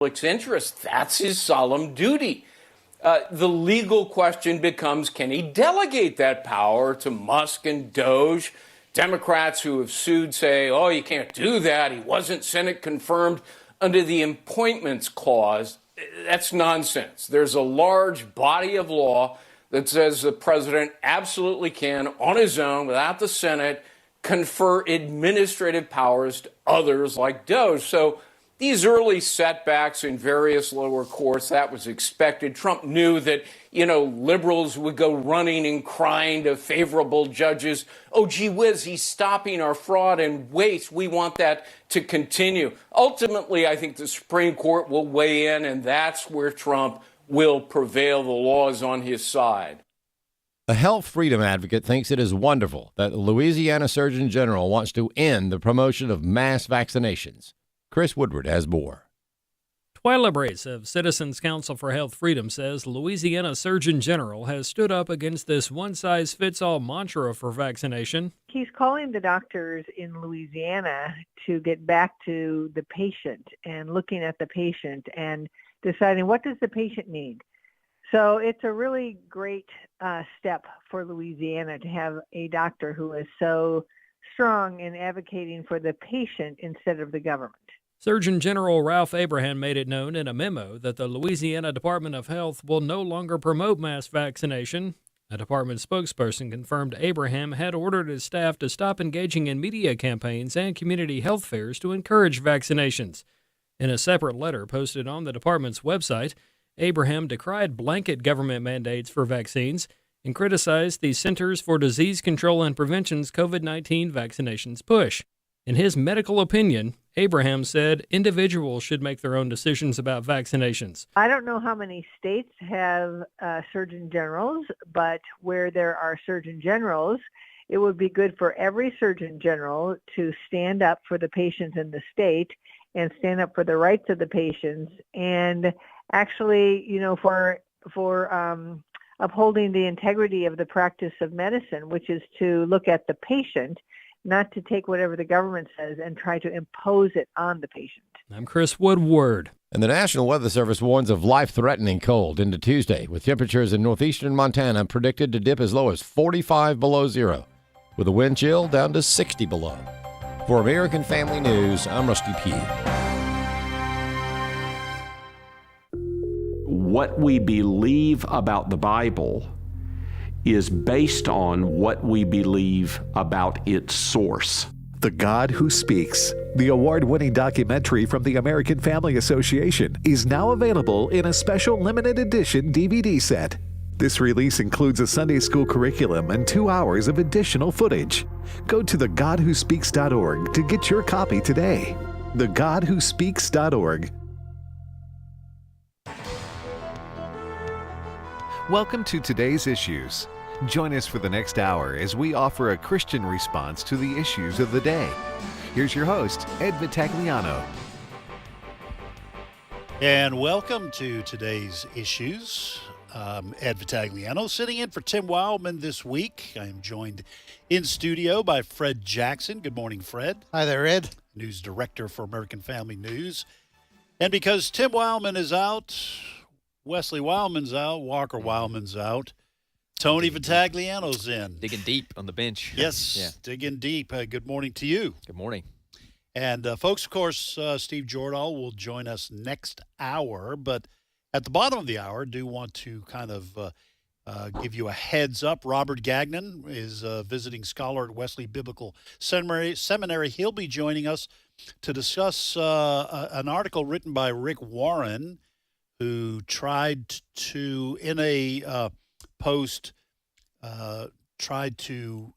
public's interest. That's his solemn duty. The legal question becomes, can he delegate that power to Musk and Doge? Democrats who have sued say, oh, you can't do that. He wasn't Senate confirmed under the appointments clause. That's nonsense. There's a large body of law that says the president absolutely can, on his own, without the Senate, confer administrative powers to others like Doge. So these early setbacks in various lower courts, that was expected. Trump knew that, liberals would go running and crying to favorable judges. Oh, gee whiz, he's stopping our fraud and waste. We want that to continue. Ultimately, I think the Supreme Court will weigh in, and that's where Trump will prevail. The law is on his side. A health freedom advocate thinks it is wonderful that the Louisiana Surgeon General wants to end the promotion of mass vaccinations. Chris Woodward has more. Twyla Brace of Citizens Council for Health Freedom says Louisiana Surgeon General has stood up against this one-size-fits-all mantra for vaccination. He's calling the doctors in Louisiana to get back to the patient and looking at the patient and deciding what does the patient need. So it's a really great step for Louisiana to have a doctor who is so strong in advocating for the patient instead of the government. Surgeon General Ralph Abraham made it known in a memo that the Louisiana Department of Health will no longer promote mass vaccination. A department spokesperson confirmed Abraham had ordered his staff to stop engaging in media campaigns and community health fairs to encourage vaccinations. In a separate letter posted on the department's website, Abraham decried blanket government mandates for vaccines and criticized the Centers for Disease Control and Prevention's COVID-19 vaccinations push. In his medical opinion, Abraham said individuals should make their own decisions about vaccinations. I don't know how many states have surgeon generals, but where there are surgeon generals, it would be good for every surgeon general to stand up for the patients in the state and stand up for the rights of the patients and actually, for upholding the integrity of the practice of medicine, which is to look at the patient, not to take whatever the government says and try to impose it on the patient. I'm Chris Woodward. And the National Weather Service warns of life-threatening cold into Tuesday, with temperatures in northeastern Montana predicted to dip as low as 45 below zero, with a wind chill down to 60 below. For American Family News, I'm Rusty Pugh. What we believe about the Bible is based on what we believe about its source. The God Who Speaks, the award-winning documentary from the American Family Association, is now available in a special limited edition DVD set. This release includes a Sunday school curriculum and 2 hours of additional footage. Go to thegodwhospeaks.org to get your copy today. thegodwhospeaks.org. Welcome to today's issues. Join us for the next hour as we offer a Christian response to the issues of the day. Here's your host, Ed Vitagliano. And welcome to today's issues. Ed Vitagliano sitting in for Tim Wildmon this week. I am joined in studio by Fred Jackson. Good morning, Fred. Hi there, Ed. News director for American Family News. And because Tim Wildmon is out, Wesley Wildmon's out, Walker Wildmon's out, Tony Vitagliano's in. Digging deep on the bench. Yes, yeah. Digging deep. Good morning to you. Good morning. And folks, of course, Steve Jordahl will join us next hour. But at the bottom of the hour, do want to kind of give you a heads up. Robert Gagnan is a visiting scholar at Wesley Biblical Seminary. He'll be joining us to discuss an article written by Rick Warren, who tried to, in a post, tried to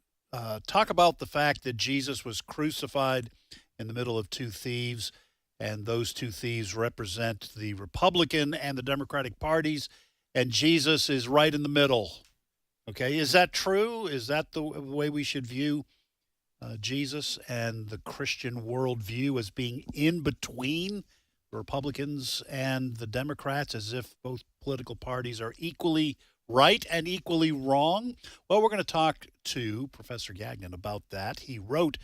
talk about the fact that Jesus was crucified in the middle of two thieves, and those two thieves represent the Republican and the Democratic parties, and Jesus is right in the middle. Okay, is that true? Is that the way we should view Jesus and the Christian worldview, as being in between the Republicans and the Democrats, as if both political parties are equally right and equally wrong? Well, we're going to talk to Professor Gagnan about that. He wrote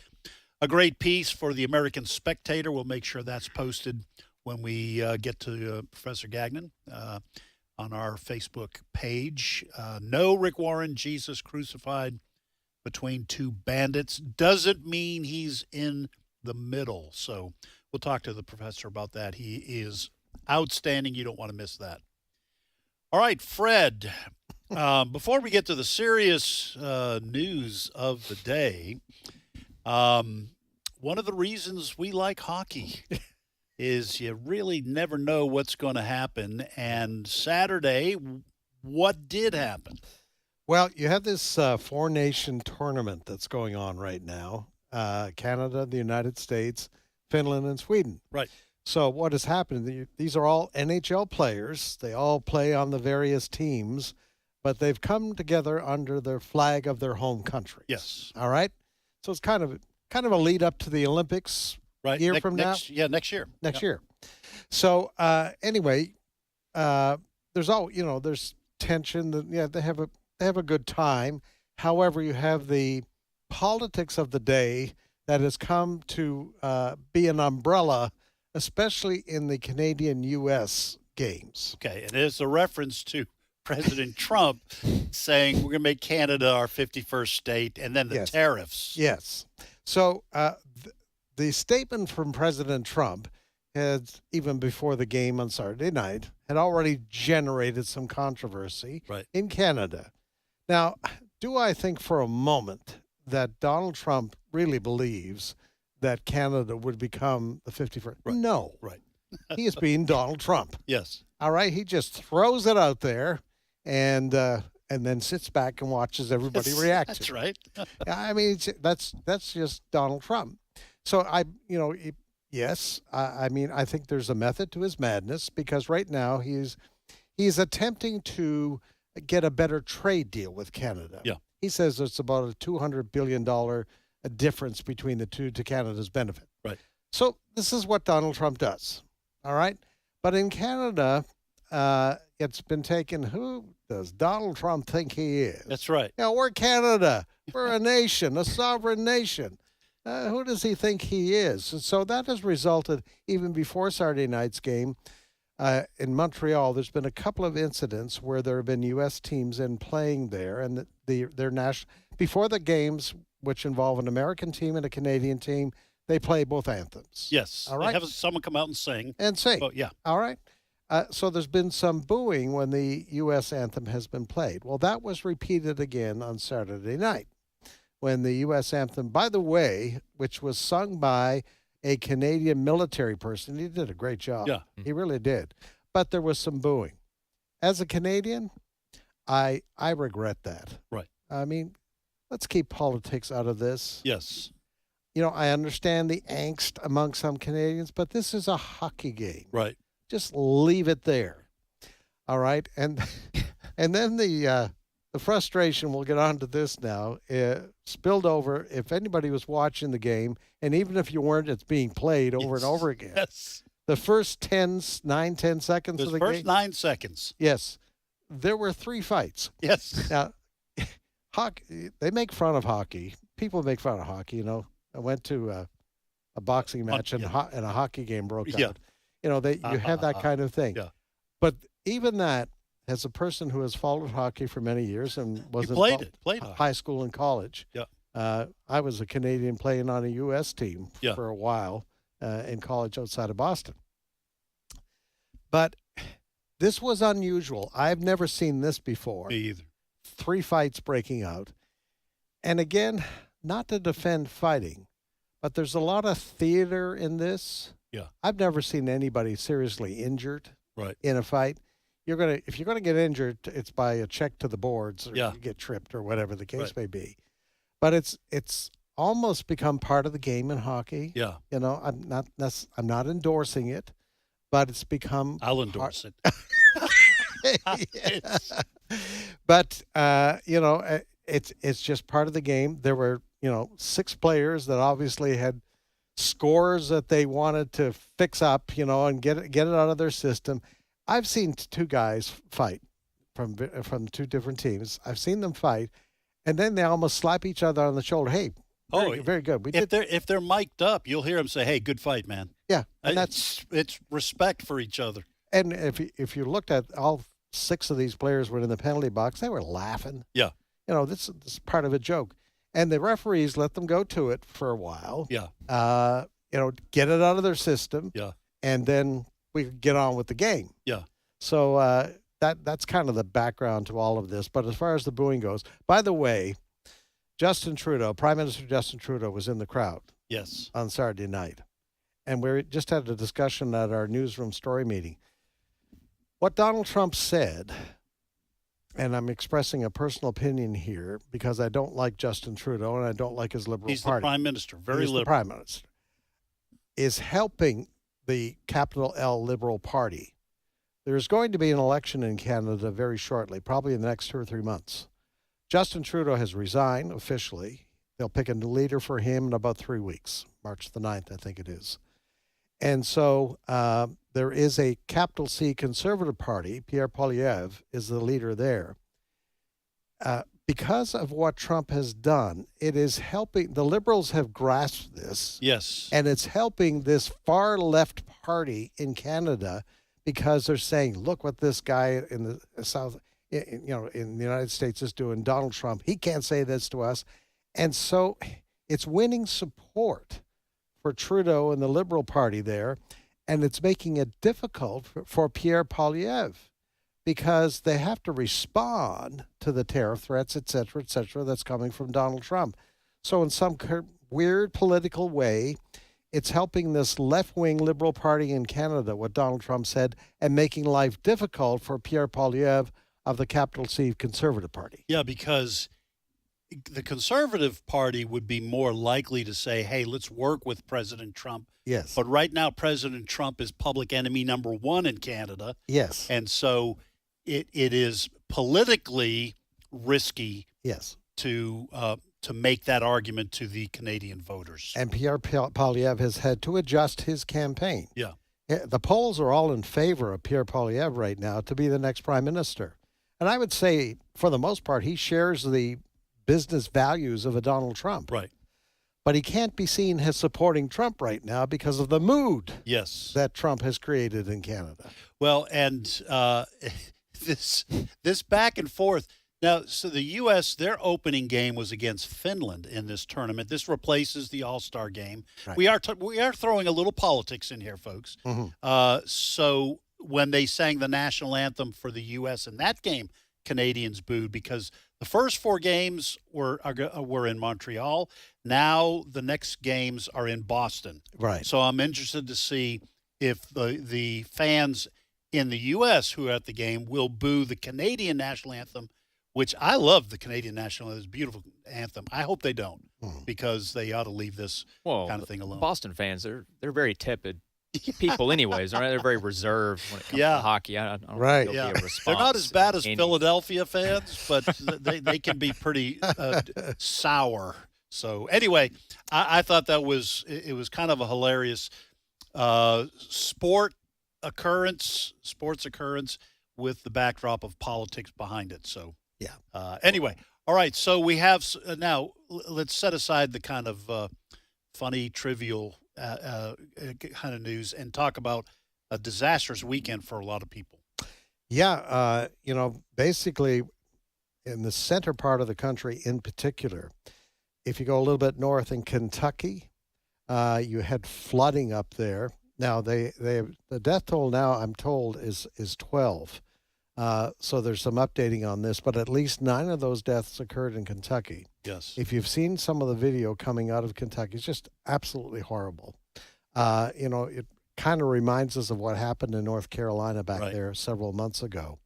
a great piece for the American Spectator. We'll make sure that's posted when we get to Professor Gagnan on our Facebook page. No, Rick Warren, Jesus crucified between two bandits doesn't mean he's in the middle. So we'll talk to the professor about that. He is outstanding. You don't want to miss that. All right, Fred, before we get to the serious news of the day, one of the reasons we like hockey is you really never know what's going to happen. And Saturday, what did happen? Well, you have this four-nation tournament that's going on right now. Canada, the United States, Finland, and Sweden. Right. So what has happened, these are all NHL players. They all play on the various teams, but they've come together under the flag of their home countries. Yes. All right? So it's kind of a lead up to the Olympics year from now. Next year. Next year. So anyway, there's tension. They have a good time. However, you have the politics of the day that has come to be an umbrella, especially in the Canadian-U.S. games. Okay, and there's a reference to President Trump saying we're going to make Canada our 51st state, and then the tariffs. Yes. So the statement from President Trump had, even before the game on Saturday night, had already generated some controversy in Canada. Now, do I think for a moment that Donald Trump really believes that Canada would become the 51st? Right. No. Right. He is being Donald Trump. Yes. All right. He just throws it out there and then sits back and watches everybody react. That's right. I mean, that's just Donald Trump. So I think there's a method to his madness, because right now he's attempting to get a better trade deal with Canada. Yeah. He says it's about a $200 billion difference between the two to Canada's benefit. Right. So this is what Donald Trump does. All right. But in Canada, it's been taken, who does Donald Trump think he is? That's right. We're Canada. We're a nation, a sovereign nation. Who does he think he is? And so that has resulted, even before Saturday night's game, in Montreal, there's been a couple of incidents where there have been U.S. teams in playing there, and their national, before the games, which involve an American team and a Canadian team, they play both anthems. Yes. All right. They have someone come out and sing. Oh, yeah. All right. So there's been some booing when the U.S. anthem has been played. Well, that was repeated again on Saturday night when the U.S. anthem, by the way, which was sung by a Canadian military person. He did a great job. Yeah. He really did. But there was some booing. As a Canadian, I regret that. Right. I mean, let's keep politics out of this. Yes. I understand the angst among some Canadians, but this is a hockey game. Right. Just leave it there. All right. And then the frustration, we'll get on to this now, spilled over. If anybody was watching the game, and even if you weren't, it's being played over and over again. Yes. The first 10 seconds of the game. First 9 seconds. Yes. There were 3 fights. Yes. Now, hockey, they make fun of hockey. People make fun of hockey, I went to a boxing match and a hockey game broke out. You have that kind of thing. Yeah. But even that, as a person who has followed hockey for many years and was played in high school and college, I was a Canadian playing on a U.S. team for a while in college outside of Boston. But this was unusual. I've never seen this before. Me either. 3 fights breaking out. And again, not to defend fighting, but there's a lot of theater in this. Yeah. I've never seen anybody seriously injured in a fight. If you're gonna get injured, it's by a check to the boards, or you get tripped, or whatever the case may be. But it's almost become part of the game in hockey. Yeah. I'm not endorsing it, but it's become. I'll endorse it. But it's just part of the game. There were 6 players that obviously had scores that they wanted to fix up, and get it out of their system. I've seen 2 guys fight from 2 different teams. I've seen them fight, and then they almost slap each other on the shoulder. Hey, very good. If they're mic'd up, you'll hear them say, "Hey, good fight, man." Yeah, and it's respect for each other. And if you looked at all 6 of these players were in the penalty box, they were laughing. Yeah. This is part of a joke, and the referees let them go to it for a while. Yeah. Get it out of their system. Yeah. And then we could get on with the game. Yeah. So that's kind of the background to all of this. But as far as the booing goes, by the way, Justin Trudeau, Prime Minister Justin Trudeau, was in the crowd. Yes. On Saturday night. And we just had a discussion at our newsroom story meeting. What Donald Trump said, and I'm expressing a personal opinion here because I don't like Justin Trudeau and I don't like his Liberal He's Party. The Prime Minister, very liberal. The Prime Minister is helping the capital L Liberal Party. There's going to be an election in Canada very shortly, probably in the next 2 or 3 months. Justin Trudeau has resigned officially. They'll pick a new leader for him in about 3 weeks, March the 9th, I think it is. And so there is a capital C Conservative Party. Pierre Poilievre is the leader there. Because of what Trump has done, it is helping. The Liberals have grasped this. Yes. And it's helping this far left party in Canada because they're saying, look what this guy in the South, in the United States is doing, Donald Trump. He can't say this to us. And so it's winning support for Trudeau and the Liberal Party there, and it's making it difficult for Pierre Poilievre because they have to respond to the tariff threats, et cetera, that's coming from Donald Trump. So in some weird political way, it's helping this left-wing Liberal Party in Canada, what Donald Trump said, and making life difficult for Pierre Poilievre of the capital C Conservative Party. Yeah, because the Conservative Party would be more likely to say, hey, let's work with President Trump. Yes. But right now, President Trump is public enemy number 1 in Canada. Yes. And so it is politically risky yes. to make that argument to the Canadian voters. And Pierre Poilievre has had to adjust his campaign. Yeah. The polls are all in favor of Pierre Poilievre right now to be the next prime minister. And I would say, for the most part, he shares the business values of a Donald Trump. Right. But he can't be seen as supporting Trump right now because of the mood yes. that Trump has created in Canada. Well, and this back and forth. Now, so the U.S., their opening game was against Finland in this tournament. This replaces the All-Star game. Right. We are throwing a little politics in here, folks. Mm-hmm. So when they sang the national anthem for the U.S. in that game, Canadians booed because the first 4 games were in Montreal. Now the next games are in Boston. Right. So I'm interested to see if the fans in the U.S. who are at the game will boo the Canadian national anthem, which I love. The Canadian national anthem is a beautiful anthem. I hope they don't because they ought to leave this kind of thing alone. Boston fans, they're very tepid people anyways, aren't they? They're very reserved when it comes to hockey. I don't right. think there'll be a response. They're not as bad as Philadelphia fans, but they can be pretty sour. So anyway, I thought it was kind of a hilarious sports occurrence with the backdrop of politics behind it. So yeah. Anyway, all right. So we have now. Let's set aside the kind of funny, trivial kind of news and talk about a disastrous weekend for a lot of people. Yeah, basically in the center part of the country in particular, if you go a little bit north in Kentucky, you had flooding up there. Now the death toll now I'm told is 12. So there's some updating on this, but at least 9 of those deaths occurred in Kentucky. Yes. If you've seen some of the video coming out of Kentucky, it's just absolutely horrible. It kind of reminds us of what happened in North Carolina back there several months ago.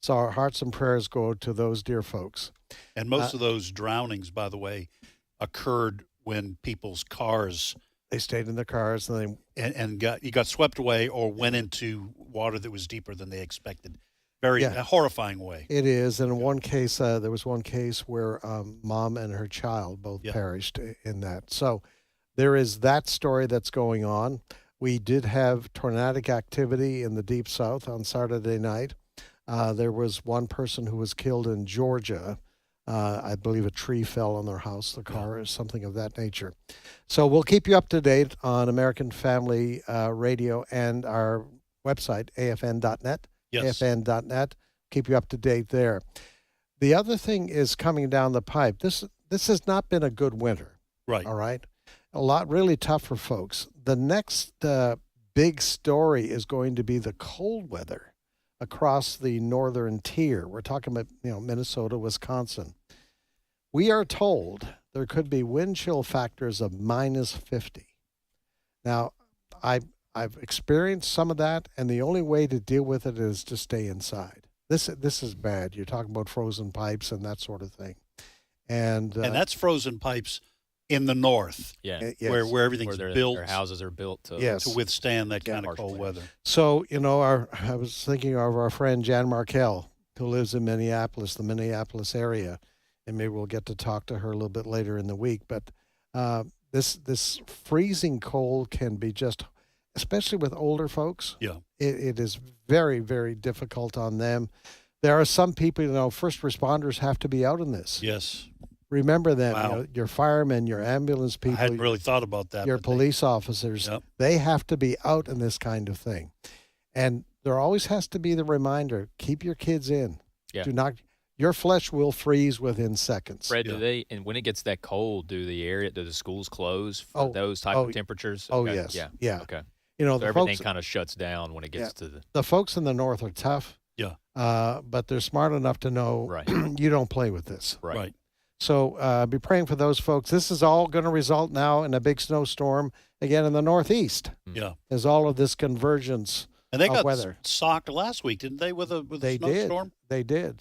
So our hearts and prayers go to those dear folks. And most of those drownings, by the way, occurred when people's cars they stayed in their cars and got swept away or went into water that was deeper than they expected. A horrifying way. It is. And in one case, there was one case where mom and her child both perished in that. So there is that story that's going on. We did have tornadic activity in the Deep South on Saturday night. There was one person who was killed in Georgia I believe a tree fell on their house, the car, or something of that nature. So we'll keep you up to date on American Family Radio and our website, afn.net. Yes. afn.net. Keep you up to date there. The other thing is coming down the pipe. This has not been a good winter. Right. All right. A lot really tough for folks. The next big story is going to be the cold weather across the northern tier. We're talking about, Minnesota, Wisconsin. We are told there could be wind chill factors of -50. Now, I've experienced some of that, and the only way to deal with it is to stay inside. This is bad. You're talking about frozen pipes and that sort of thing. And that's frozen pipes in the north, yes. where everything's built. Their houses are built to withstand that kind of cold weather. So, I was thinking of our friend Jan Markell, who lives in Minneapolis, the Minneapolis area, and maybe we'll get to talk to her a little bit later in the week. But this freezing cold can be just, especially with older folks. Yeah, it is very, very difficult on them. There are some people, first responders have to be out in this. Yes. Remember them, Wow. Your firemen, your ambulance people. I hadn't really thought about that. Your police officers, they have to be out in this kind of thing. And there always has to be the reminder, keep your kids in. Yeah. Do not, your flesh will freeze within seconds. Fred, and when it gets that cold, do the schools close for those type of temperatures? Oh, Okay. yes. Yeah. Okay. So everything kind of shuts down when it gets to the folks in the north are tough. Yeah. But they're smart enough to know you don't play with this. Right. So be praying for those folks. This is all going to result now in a big snowstorm again in the Northeast. Yeah. As all of this convergence and they got weather. socked last week, didn't they, with a snowstorm? They did.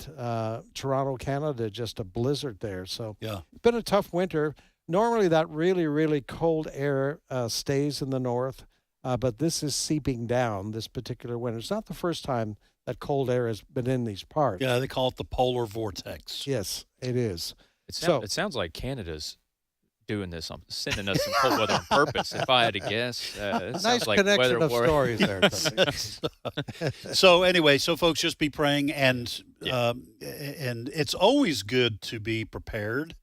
Toronto, Canada, just a blizzard there. So yeah, it's been a tough winter. Normally that really, really cold air stays in the north, but this is seeping down this particular winter. It's not the first time that cold air has been in these parts. Yeah, they call it the polar vortex. Yes, it is. It sounds like Canada's doing this, sending us some cold weather on purpose. If I had to guess, it nice sounds like connection weather of stories there. So anyway, folks, just be praying, and it's always good to be prepared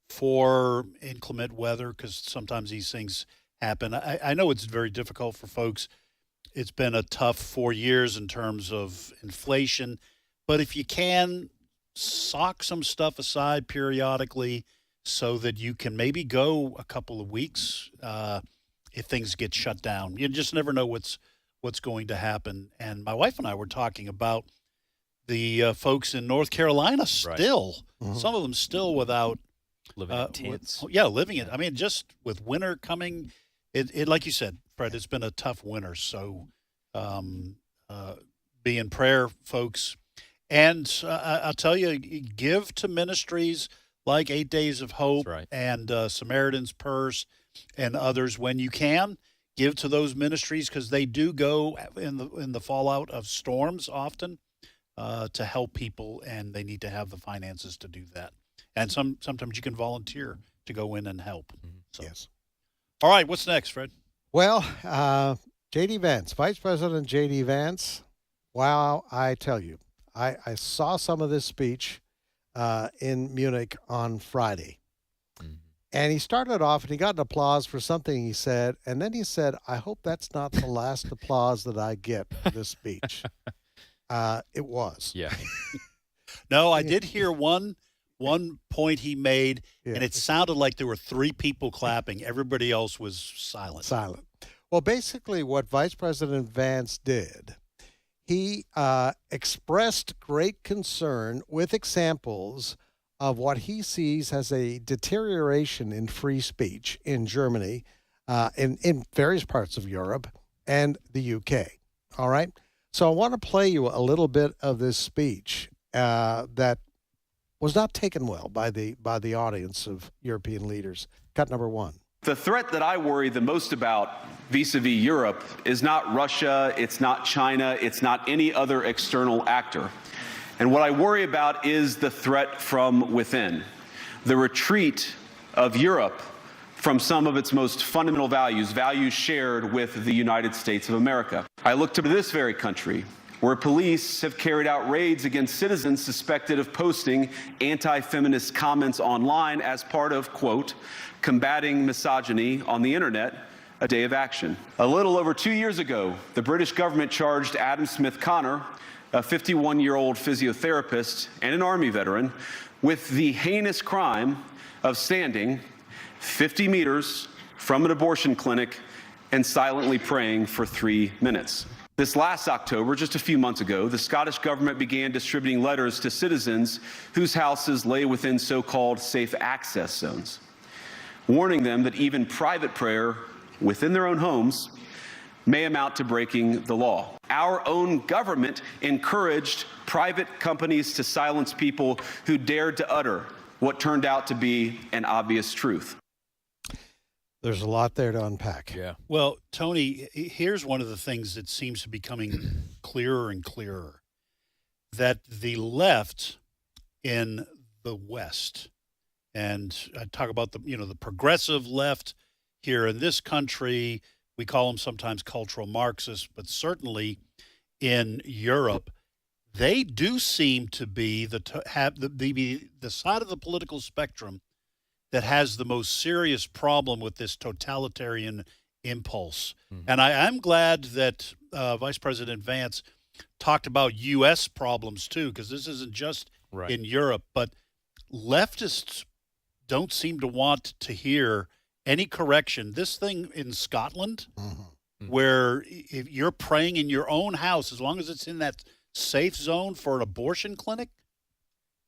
for inclement weather because sometimes these things happen. I know it's very difficult for folks. It's been a tough 4 years in terms of inflation, but if you can, sock some stuff aside periodically so that you can maybe go a couple of weeks if things get shut down. You just never know what's going to happen. And my wife and I were talking about the folks in North Carolina still, some of them still without living in tents. Living it. I mean, just with winter coming, it like you said, Fred, it's been a tough winter. So be in prayer, folks. And I'll tell you, give to ministries like 8 Days of Hope and Samaritan's Purse and others when you can. Give to those ministries because they do go in the fallout of storms often to help people, and they need to have the finances to do that. And sometimes you can volunteer to go in and help. So. Yes. All right, what's next, Fred? Well, J.D. Vance, Vice President J.D. Vance, wow, I tell you, I saw some of this speech in Munich on Friday. And he started off and he got an applause for something he said. And then he said, I hope that's not the last applause that I get for this speech. It was. Yeah. No, I did hear one point he made, and it sounded like there were 3 people clapping. Everybody else was silent. Well, basically what Vice President Vance did, he expressed great concern with examples of what he sees as a deterioration in free speech in Germany, in various parts of Europe, and the UK. All right? So I want to play you a little bit of this speech that was not taken well by the audience of European leaders. Cut number 1. The threat that I worry the most about vis-a-vis Europe is not Russia, it's not China, it's not any other external actor. And what I worry about is the threat from within, the retreat of Europe from some of its most fundamental values, values shared with the United States of America. I look to this very country where police have carried out raids against citizens suspected of posting anti-feminist comments online as part of, quote, combating misogyny on the internet, a day of action. A little over 2 years ago, the British government charged Adam Smith Connor, a 51-year-old physiotherapist and an Army veteran, with the heinous crime of standing 50 meters from an abortion clinic and silently praying for 3 minutes. This last October, just a few months ago, the Scottish government began distributing letters to citizens whose houses lay within so-called safe access zones, warning them that even private prayer within their own homes may amount to breaking the law. Our own government encouraged private companies to silence people who dared to utter what turned out to be an obvious truth. There's a lot there to unpack. Yeah. Well, Tony, here's one of the things that seems to be becoming clearer and clearer, that the left in the West, and I talk about the progressive left here in this country, we call them sometimes cultural Marxists, but certainly in Europe, they do seem to be the side of the political spectrum that has the most serious problem with this totalitarian impulse. And I'm glad that Vice President Vance talked about U.S. problems too, because this isn't just in Europe, but leftists don't seem to want to hear any correction. This thing in Scotland, where if you're praying in your own house, as long as it's in that safe zone for an abortion clinic,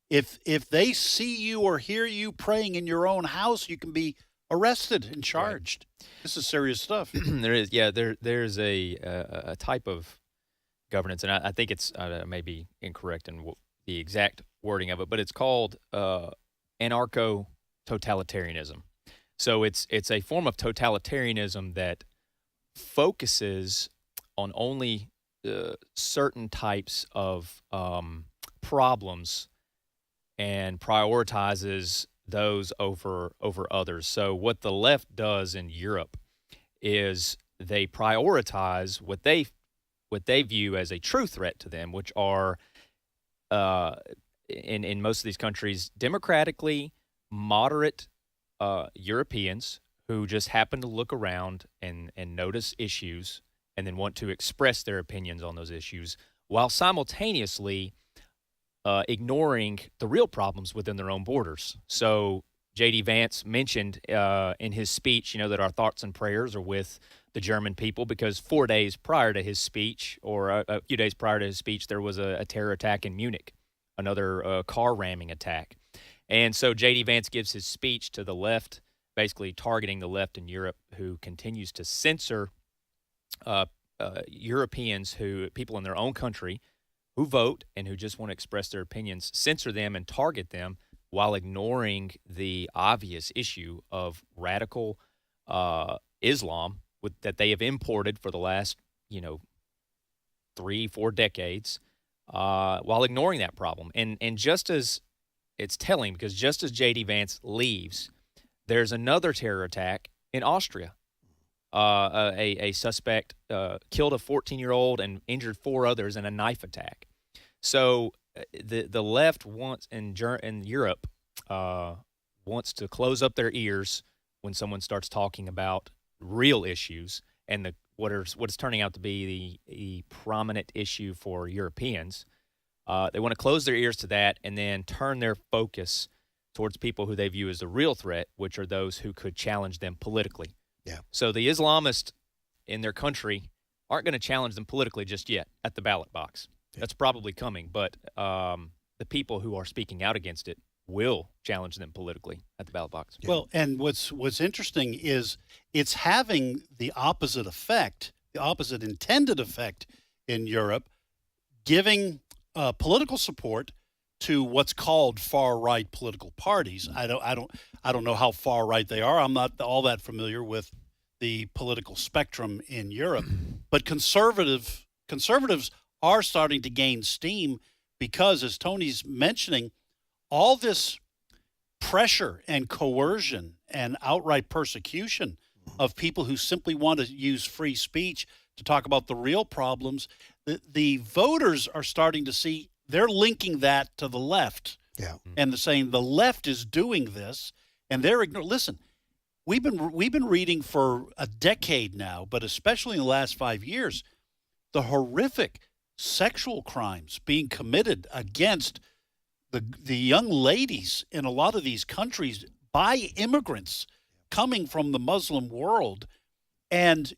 if they see you or hear you praying in your own house, you can be arrested and charged. Right. This is serious stuff. There's a type of governance, and I think it's maybe incorrect in the exact wording of it, but it's called anarcho-totalitarianism. So it's a form of totalitarianism that focuses on only certain types of problems and prioritizes those over others. So what the left does in Europe is they prioritize what they view as a true threat to them, which are in most of these countries democratically moderate Europeans who just happen to look around and notice issues and then want to express their opinions on those issues while simultaneously ignoring the real problems within their own borders. So J.D. Vance mentioned in his speech, that our thoughts and prayers are with the German people, because 4 days prior to his speech, or a few days prior to his speech, there was a terror attack in Munich, another car ramming attack. And so J.D. Vance gives his speech to the left, basically targeting the left in Europe, who continues to censor Europeans, people in their own country, who vote and who just want to express their opinions, censor them and target them while ignoring the obvious issue of radical Islam that they have imported for the last, 3-4 decades, while ignoring that problem. And just as it's telling, because just as J.D. Vance leaves, there's another terror attack in Austria. A suspect killed a 14-year-old and injured 4 others in a knife attack. So the left wants in Europe wants to close up their ears when someone starts talking about real issues and what is turning out to be the prominent issue for Europeans. They want to close their ears to that and then turn their focus towards people who they view as the real threat, which are those who could challenge them politically. Yeah. So the Islamists in their country aren't going to challenge them politically just yet at the ballot box. Yeah. That's probably coming, but the people who are speaking out against it will challenge them politically at the ballot box. Yeah. Well, and what's interesting is it's having the opposite effect, the opposite intended effect in Europe, giving political support to what's called far-right political parties. I don't know how far-right they are. I'm not all that familiar with the political spectrum in Europe, but conservatives are starting to gain steam because, as Tony's mentioning, all this pressure and coercion and outright persecution of people who simply want to use free speech to talk about the real problems, the voters are starting to see, they're linking that to the left. Yeah. And they're saying the left is doing this, and they're ignoring. Listen, we've been reading for a decade now, but especially in the last 5 years, the horrific sexual crimes being committed against the young ladies in a lot of these countries by immigrants coming from the Muslim world, and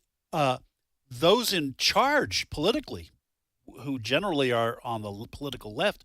those in charge politically, who generally are on the political left,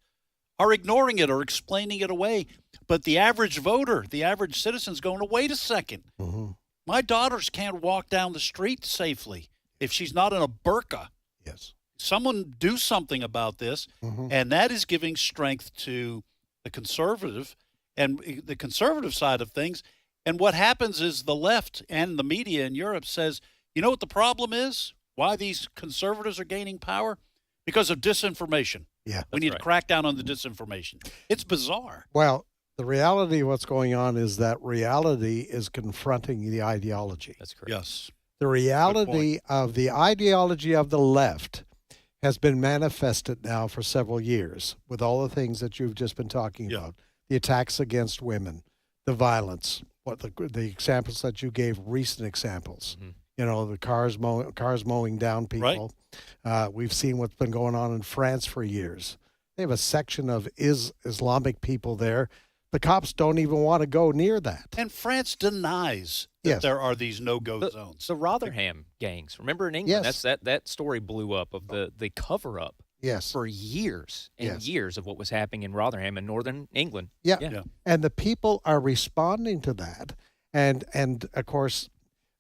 are ignoring it or explaining it away. But the average voter, the average citizen's going, oh, wait a second. Mm-hmm. My daughters can't walk down the street safely if she's not in a burqa. Yes. Someone do something about this, and that is giving strength to the conservative and the conservative side of things. And what happens is the left and the media in Europe says, you know what the problem is? Why these conservatives are gaining power? Because of disinformation. Yeah. We need to crack down on the disinformation. It's bizarre. Well, the reality of what's going on is that reality is confronting the ideology. That's correct. Yes. The reality of the ideology of the left has been manifested now for several years with all the things that you've just been talking about. The attacks against women, the violence, what the examples that you gave, recent examples. You know, the cars mowing down people. Right. We've seen what's been going on in France for years. They have a section of Islamic people there. The cops don't even want to go near that. And France denies that there are these no-go zones. The Rotherham gangs. Remember in England, Yes. that story blew up of the cover-up Yes. for years and Yes. years of what was happening in Rotherham in northern England. Yeah. And the people are responding to that. And of course,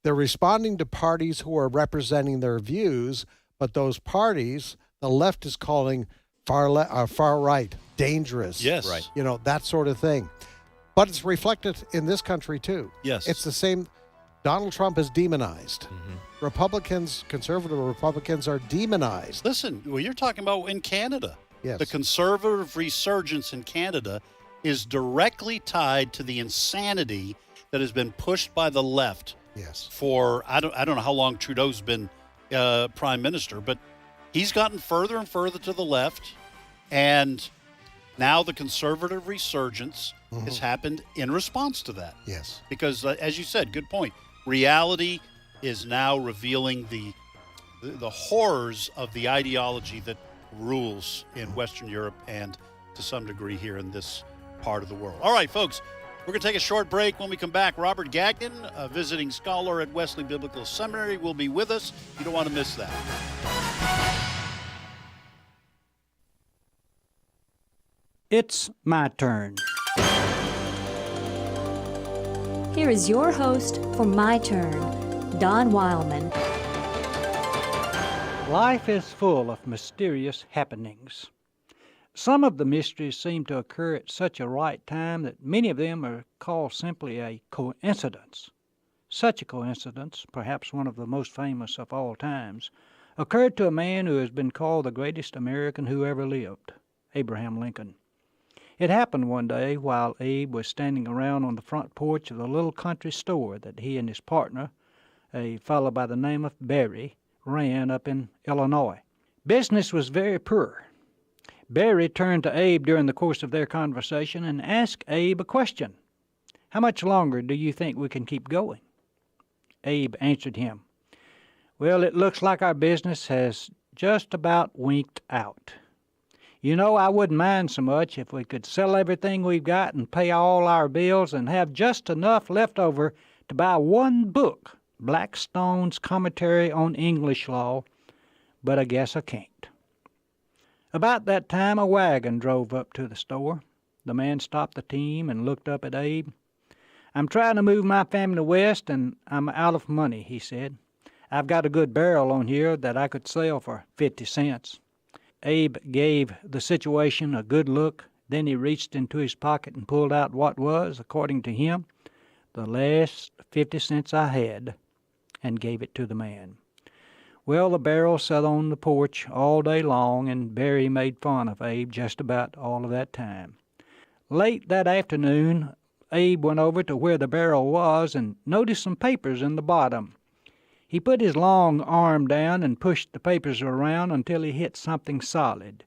they're responding to parties who are representing their views, but those parties, the left is calling far right, dangerous. Yes. Right. You know, that sort of thing. But it's reflected in this country, too. Yes. It's the same. Donald Trump is demonized. Republicans, conservative Republicans are demonized. Listen, well, you're talking about in Canada. Yes. The conservative resurgence in Canada is directly tied to the insanity that has been pushed by the left. Yes. For I don't know how long Trudeau's been prime minister, but he's gotten further and further to the left, and now the conservative resurgence has happened in response to that. Yes. Because as you said, good point. Reality is now revealing the horrors of the ideology that rules in Western Europe and to some degree here in this part of the world. All right, folks. We're going to take a short break. When we come back, Robert Gagnan, a visiting scholar at Wesley Biblical Seminary, will be with us. You don't want to miss that. It's my turn. Here is your host for My Turn, Don Wildmon. Life is full of mysterious happenings. Some of the mysteries seem to occur at such a right time that many of them are called simply a coincidence. Such a coincidence, perhaps one of the most famous of all times, occurred to a man who has been called the greatest American who ever lived, Abraham Lincoln. It happened one day while Abe was standing around on the front porch of the little country store that he and his partner, a fellow by the name of Barry, ran up in Illinois. Business was very poor. Barry turned to Abe during the course of their conversation and asked Abe a question. "How much longer do you think we can keep going?" Abe answered him, "Well, it looks like our business has just about winked out. You know, I wouldn't mind so much if we could sell everything we've got and pay all our bills and have just enough left over to buy one book, Blackstone's Commentary on English Law, but I guess I can't." About that time, a wagon drove up to the store. The man stopped the team and looked up at Abe. "I'm trying to move my family west, and I'm out of money," he said. "I've got a good barrel on here that I could sell for 50 cents. Abe gave the situation a good look. Then he reached into his pocket and pulled out what was, according to him, the last 50 cents I had, and gave it to the man. Well, the barrel sat on the porch all day long, and Barry made fun of Abe just about all of that time. Late that afternoon, Abe went over to where the barrel was and noticed some papers in the bottom. He put his long arm down and pushed the papers around until he hit something solid.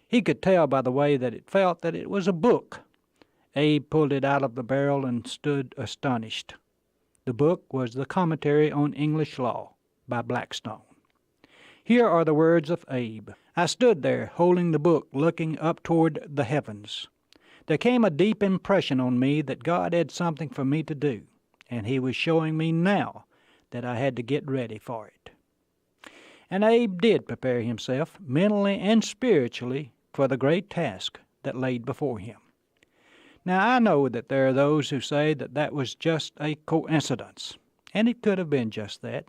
He could tell by the way that it felt that it was a book. Abe pulled it out of the barrel and stood astonished. The book was the Commentary on English Law by Blackstone. Here are the words of Abe. I stood there, holding the book, looking up toward the heavens. There came a deep impression on me that God had something for me to do, and he was showing me now that I had to get ready for it. And Abe did prepare himself, mentally and spiritually, for the great task that laid before him. Now, I know that there are those who say that that was just a coincidence, and it could have been just that,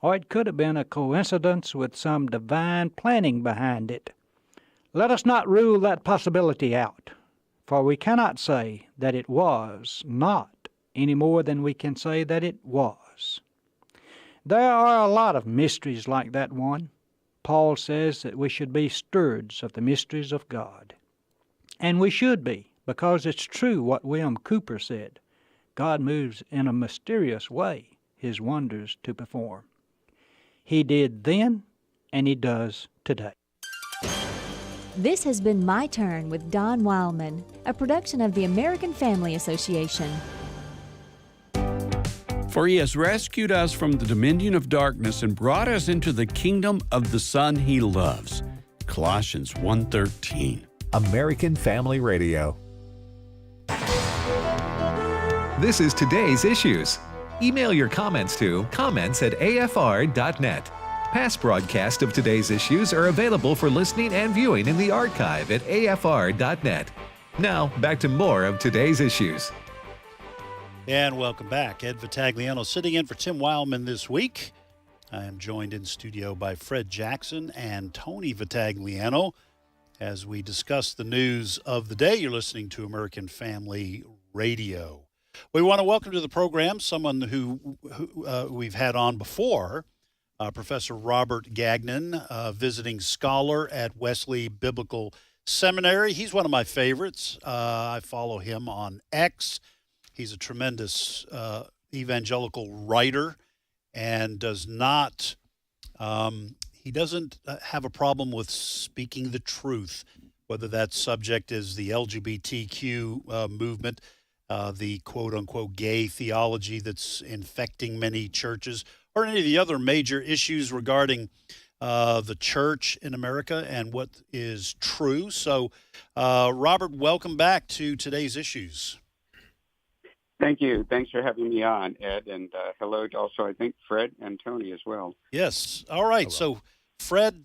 or it could have been a coincidence with some divine planning behind it. Let us not rule that possibility out, for we cannot say that it was not any more than we can say that it was. There are a lot of mysteries like that one. Paul says that we should be stewards of the mysteries of God. And we should be, because it's true what William Cooper said. God moves in a mysterious way his wonders to perform. He did then, and he does today. This has been My Turn with Don Wildmon, a production of the American Family Association. For he has rescued us from the dominion of darkness and brought us into the kingdom of the Son he loves. Colossians 1:13. American Family Radio. This is today's issues. Email your comments to comments@afr.net. Past broadcasts of today's issues are available for listening and viewing in the archive at afr.net. Now, back to more of today's issues. And welcome back. Ed Vitagliano sitting in for Tim Wildmon this week. I am joined in studio by Fred Jackson and Tony Vitagliano as we discuss the news of the day. You're listening to American Family Radio. We want to welcome to the program someone who we've had on before, Professor Robert Gagnan, visiting scholar at Wesley Biblical Seminary. He's one of my favorites. I follow him on X. He's a tremendous evangelical writer and does not, he doesn't have a problem with speaking the truth, whether that subject is the LGBTQ movement, the quote-unquote gay theology that's infecting many churches, or any of the other major issues regarding the church in America and what is true. So, Robert, welcome back to today's issues. Thank you. Thanks for having me on, Ed, and hello to also, I think, Fred and Tony as well. Yes. All right. Hello. So, Fred,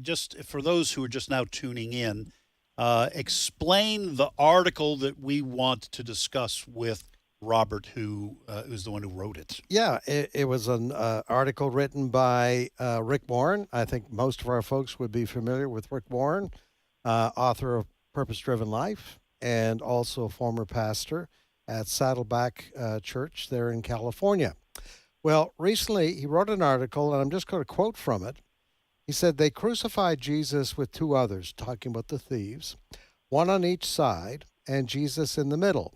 just for those who are just now tuning in, explain the article that we want to discuss with Robert, who is the one who wrote it. Yeah, it was an article written by Rick Warren. I think most of our folks would be familiar with Rick Warren, author of Purpose-Driven Life, and also former pastor at Saddleback Church there in California. Well, recently he wrote an article, and I'm just going to quote from it. He said, they crucified Jesus with two others, talking about the thieves, one on each side, and Jesus in the middle.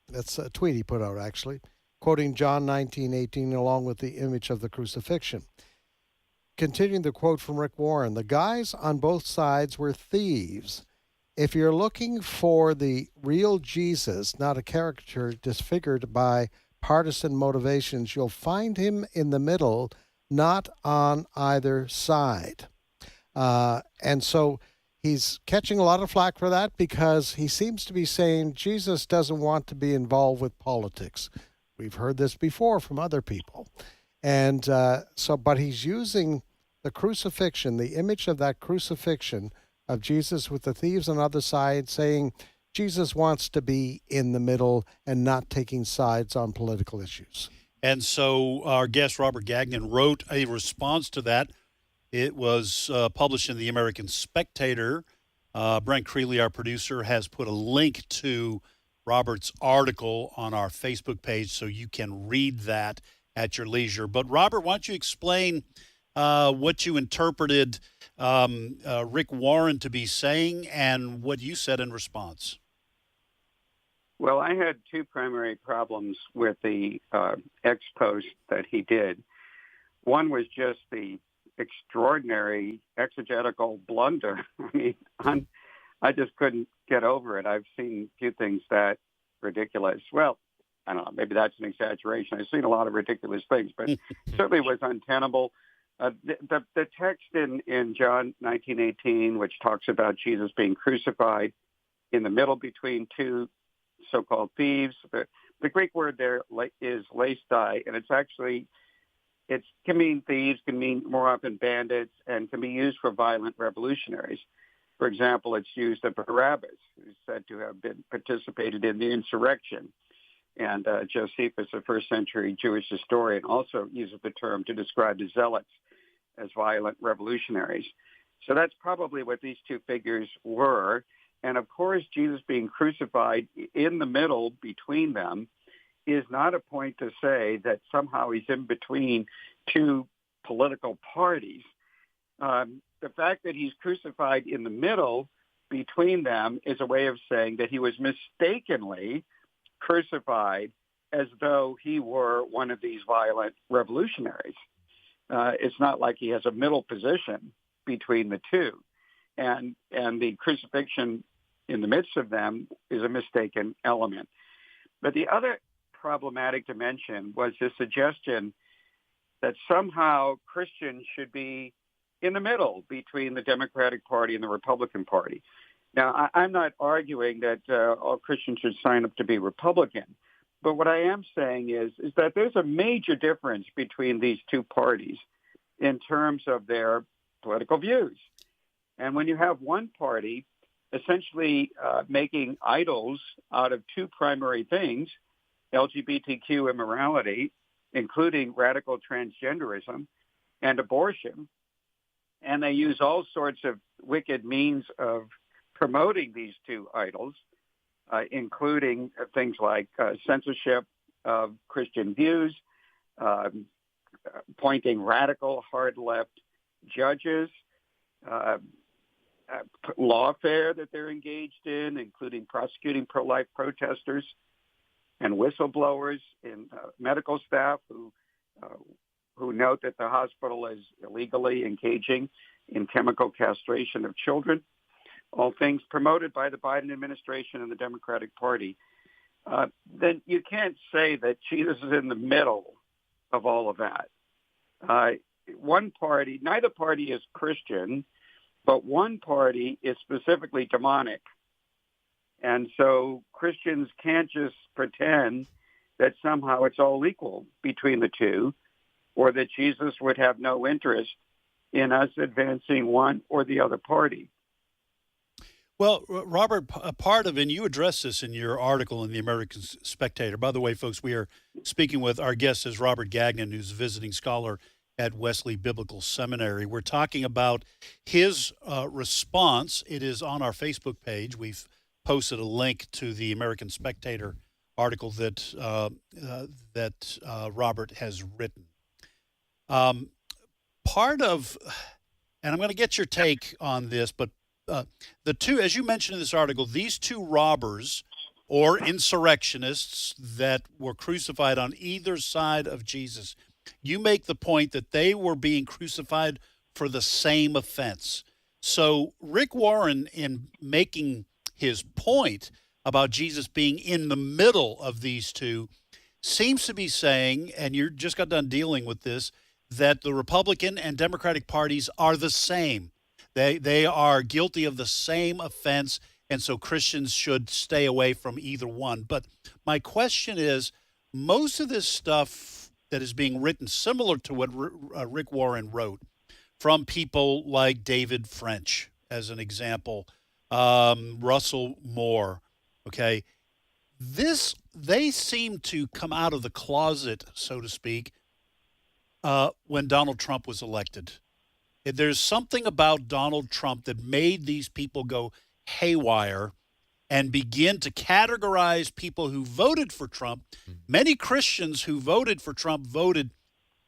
That's a tweet he put out, actually, quoting John 19:18, along with the image of the crucifixion. Continuing the quote from Rick Warren, the guys on both sides were thieves. If you're looking for the real Jesus, not a caricature disfigured by partisan motivations, you'll find him in the middle, not on either side. And so he's catching a lot of flack for that because he seems to be saying Jesus doesn't want to be involved with politics. We've heard this before from other people. And but he's using the crucifixion, the image of that crucifixion of Jesus with the thieves on the other side, saying Jesus wants to be in the middle and not taking sides on political issues. And so our guest, Robert Gagnan, wrote a response to that. It was published in the American Spectator. Brent Creeley, our producer, has put a link to Robert's article on our Facebook page so you can read that at your leisure. But, Robert, why don't you explain what you interpreted Rick Warren to be saying and what you said in response? Well, I had two primary problems with the X post that he did. One was just the extraordinary exegetical blunder. I mean, I just couldn't get over it. I've seen a few things that ridiculous. Well, I don't know, maybe that's an exaggeration. I've seen a lot of ridiculous things, but certainly was untenable. The text in John 19:18, which talks about Jesus being crucified in the middle between two so-called thieves, the Greek word there is leistai, and it can mean thieves, can mean more often bandits, and can be used for violent revolutionaries. For example, it's used of Barabbas, who's said to have participated in the insurrection. And Josephus, a first-century Jewish historian, also uses the term to describe the zealots as violent revolutionaries. So that's probably what these two figures were. And of course, Jesus being crucified in the middle between them is not a point to say that somehow he's in between two political parties. The fact that he's crucified in the middle between them is a way of saying that he was mistakenly crucified as though he were one of these violent revolutionaries. It's not like he has a middle position between the two. And the crucifixion in the midst of them is a mistaken element. But the other problematic dimension was the suggestion that somehow Christians should be in the middle between the Democratic Party and the Republican Party. Now, I'm not arguing that all Christians should sign up to be Republican, but what I am saying is that there's a major difference between these two parties in terms of their political views. And when you have one party essentially making idols out of two primary things, LGBTQ immorality, including radical transgenderism and abortion, and they use all sorts of wicked means of promoting these two idols, including things like censorship of Christian views, appointing radical hard-left judges, lawfare that they're engaged in, including prosecuting pro-life protesters and whistleblowers and medical staff who note that the hospital is illegally engaging in chemical castration of children, all things promoted by the Biden administration and the Democratic Party, then you can't say that Jesus is in the middle of all of that. One party, neither party is Christian, but one party is specifically demonic. And so Christians can't just pretend that somehow it's all equal between the two, or that Jesus would have no interest in us advancing one or the other party. Well, Robert, a part of, and you address this in your article in the American Spectator. By the way, folks, we are speaking with our guest is Robert Gagnan, who's a visiting scholar at Wesley Biblical Seminary. We're talking about his response. It is on our Facebook page. We've posted a link to the American Spectator article that Robert has written. Part of, and I'm going to get your take on this, but the two, as you mentioned in this article, these two robbers or insurrectionists that were crucified on either side of Jesus, you make the point that they were being crucified for the same offense. So Rick Warren, in making his point about Jesus being in the middle of these two, seems to be saying, and you just got done dealing with this, that the Republican and Democratic parties are the same. They are guilty of the same offense, and so Christians should stay away from either one. But my question is, most of this stuff that is being written, similar to what Rick Warren wrote, from people like David French, as an example, Russell Moore, okay, they seem to come out of the closet, so to speak, when Donald Trump was elected. There's something about Donald Trump that made these people go haywire and begin to categorize people who voted for Trump. Many Christians who voted for Trump voted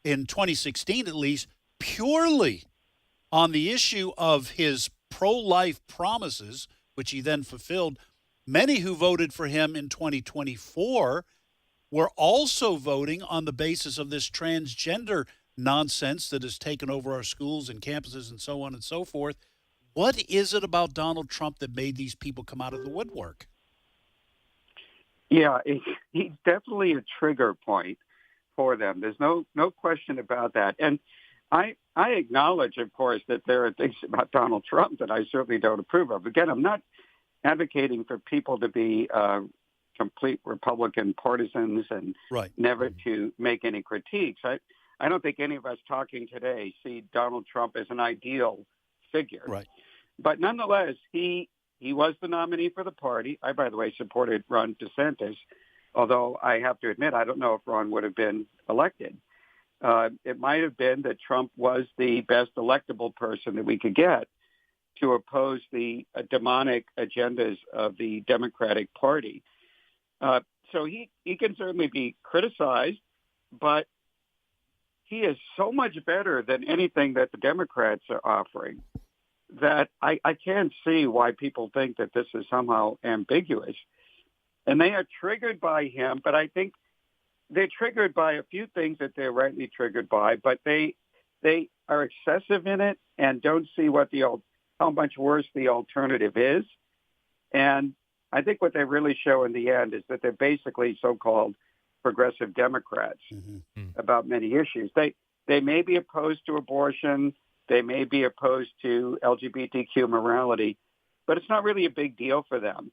in 2016, at least, purely on the issue of his pro-life promises, which he then fulfilled. Many who voted for him in 2024 were also voting on the basis of this transgender nonsense that has taken over our schools and campuses and so on and so forth. What is it about Donald Trump that made these people come out of the woodwork? Yeah, he's definitely a trigger point for them. There's no question about that. And I acknowledge, of course, that there are things about Donald Trump that I certainly don't approve of. Again, I'm not advocating for people to be complete Republican partisans and never to make any critiques. I don't think any of us talking today see Donald Trump as an ideal figure. Right. But nonetheless, he was the nominee for the party. I, by the way, supported Ron DeSantis, although I have to admit I don't know if Ron would have been elected. It might have been that Trump was the best electable person that we could get to oppose the demonic agendas of the Democratic Party. So he can certainly be criticized, but he is so much better than anything that the Democrats are offering that I can't see why people think that this is somehow ambiguous. And they are triggered by him, but I think they're triggered by a few things that they're rightly triggered by, but they are excessive in it and don't see how much worse the alternative is. And I think what they really show in the end is that they're basically so-called progressive Democrats about many issues. They may be opposed to abortion. They may be opposed to LGBTQ morality, but it's not really a big deal for them.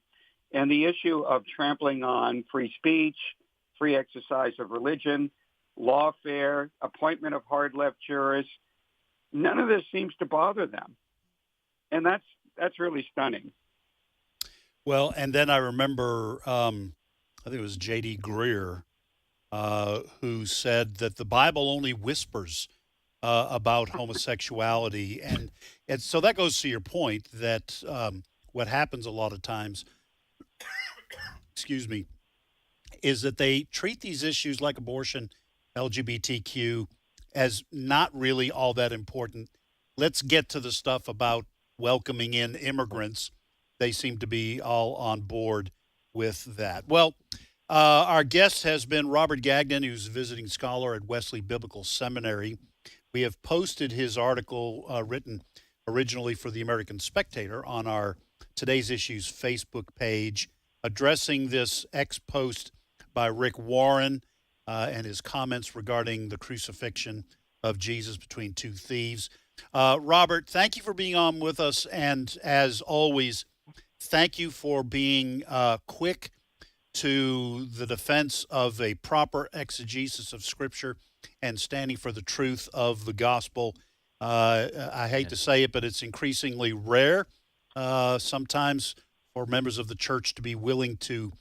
And the issue of trampling on free speech, free exercise of religion, lawfare, appointment of hard left jurists, none of this seems to bother them. And that's really stunning. Well, and then I remember, I think it was J.D. Greear, who said that the Bible only whispers about homosexuality. And so that goes to your point that what happens a lot of times, excuse me, is that they treat these issues like abortion, LGBTQ, as not really all that important. Let's get to the stuff about welcoming in immigrants. They seem to be all on board with that. Well, our guest has been Robert Gagnan, who's a visiting scholar at Wesley Biblical Seminary. We have posted his article written originally for the American Spectator on our Today's Issues Facebook page, addressing this ex-post by Rick Warren and his comments regarding the crucifixion of Jesus between two thieves. Robert, thank you for being on with us. And as always, thank you for being quick to the defense of a proper exegesis of Scripture and standing for the truth of the gospel. I hate to say it, but it's increasingly rare sometimes for members of the church to be willing to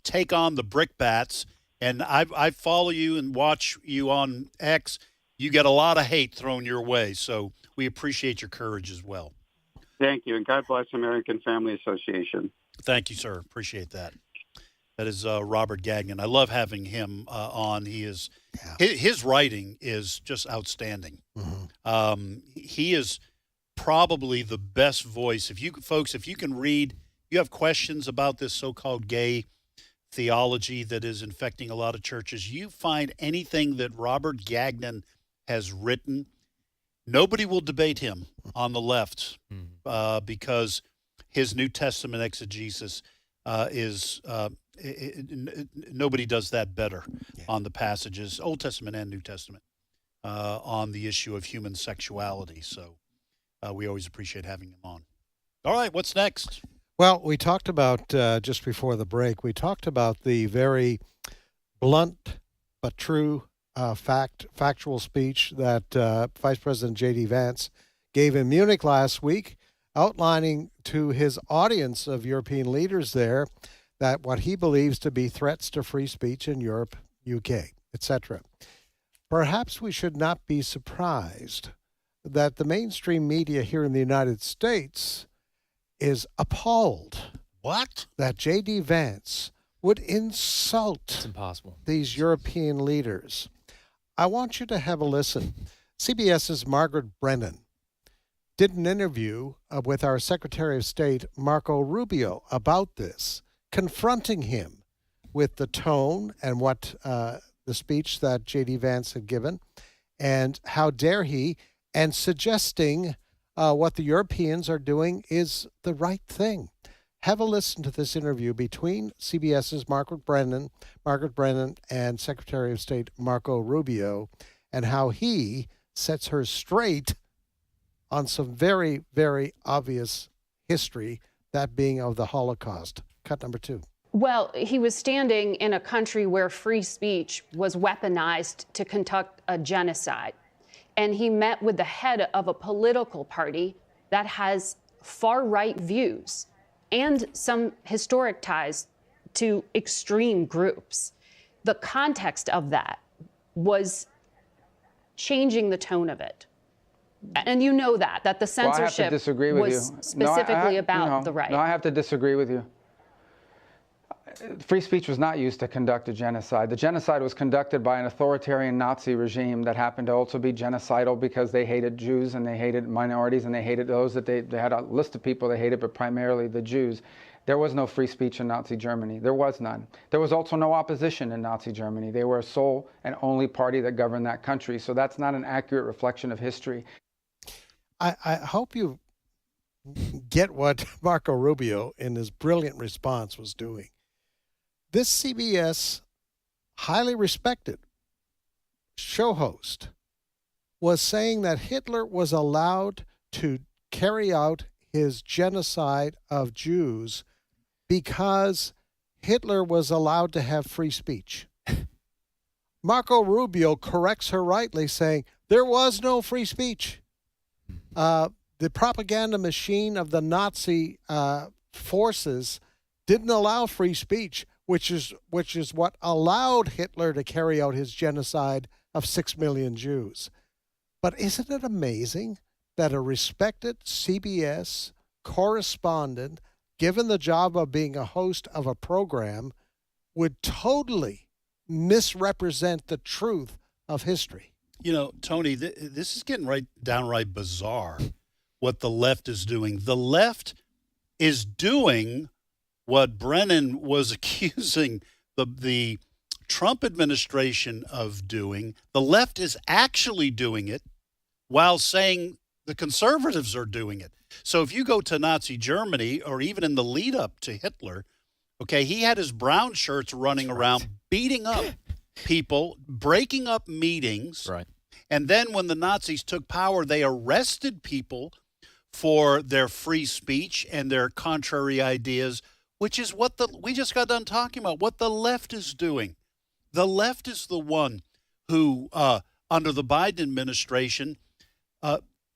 take on the brickbats. And I follow you and watch you on X. You get a lot of hate thrown your way, so we appreciate your courage as well. Thank you, and God bless American Family Association. Thank you, sir. Appreciate that. That is Robert Gagnan. I love having him on. He is his writing is just outstanding. He is probably the best voice. If you can read, you have questions about this so-called gay theology that is infecting a lot of churches. You find anything that Robert Gagnan has written, nobody will debate him on the left because his New Testament exegesis is nobody does that better on the passages, Old Testament and New Testament, on the issue of human sexuality. So we always appreciate having him on. All right, what's next? Well, we talked about, just before the break, we talked about the very blunt but true factual speech that Vice President J.D. Vance gave in Munich last week, outlining to his audience of European leaders there that what he believes to be threats to free speech in Europe, UK, etc. Perhaps we should not be surprised that the mainstream media here in the United States is appalled that J.D. Vance would insult these European leaders. I want you to have a listen. CBS's Margaret Brennan did an interview with our Secretary of State, Marco Rubio, about this, confronting him with the tone and what the the speech that J.D. Vance had given, and how dare he, and suggesting what the Europeans are doing is the right thing. Have a listen to this interview between CBS's Margaret Brennan and Secretary of State Marco Rubio, and how he sets her straight on some very, very obvious history, that being of the Holocaust. Cut number 2. Well, he was standing in a country where free speech was weaponized to conduct a genocide. And he met with the head of a political party that has far-right views and some historic ties to extreme groups. The context of that was changing the tone of it. And you know that the censorship I have to disagree with was you. specifically about the right. No, I have to disagree with you. Free speech was not used to conduct a genocide. The genocide was conducted by an authoritarian Nazi regime that happened to also be genocidal because they hated Jews and they hated minorities and they hated those that they had a list of people they hated, but primarily the Jews. There was no free speech in Nazi Germany. There was none. There was also no opposition in Nazi Germany. They were a sole and only party that governed that country. So that's not an accurate reflection of history. I hope you get what Marco Rubio, in his brilliant response, was doing. This CBS highly respected show host was saying that Hitler was allowed to carry out his genocide of Jews because Hitler was allowed to have free speech. Marco Rubio corrects her rightly, saying there was no free speech. The propaganda machine of the Nazi forces didn't allow free speech, which is what allowed Hitler to carry out his genocide of 6 million Jews. But isn't it amazing that a respected CBS correspondent, given the job of being a host of a program, would totally misrepresent the truth of history? You know, Tony, this is getting downright bizarre what the left is doing. The left is doing what Brennan was accusing the Trump administration of doing. The left is actually doing it while saying the conservatives are doing it. So if you go to Nazi Germany, or even in the lead up to Hitler, okay, he had his brown shirts running around, beating up people, breaking up meetings. Right. And then when the Nazis took power, they arrested people for their free speech and their contrary ideas, which is what we just got done talking about, what the left is doing. The left is the one who, under the Biden administration,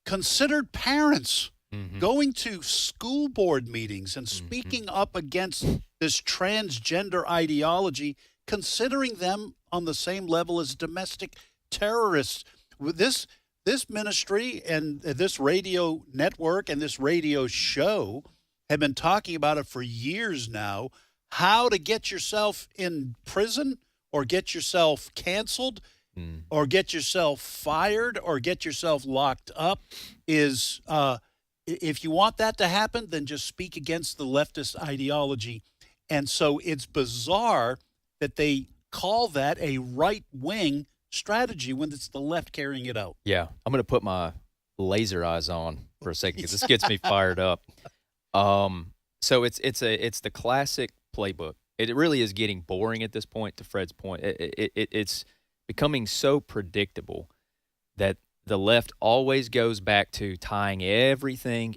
considered parents going to school board meetings and speaking up against this transgender ideology, considering them on the same level as domestic terrorists. This ministry and this radio network and this radio show have been talking about it for years now, how to get yourself in prison or get yourself canceled or get yourself fired or get yourself locked up is, if you want that to happen, then just speak against the leftist ideology. And so it's bizarre that they call that a right-wing strategy when it's the left carrying it out. Yeah, I'm going to put my laser eyes on for a second because this gets me fired up. So it's the classic playbook. It really is getting boring at this point. To Fred's point, it's becoming so predictable that the left always goes back to tying everything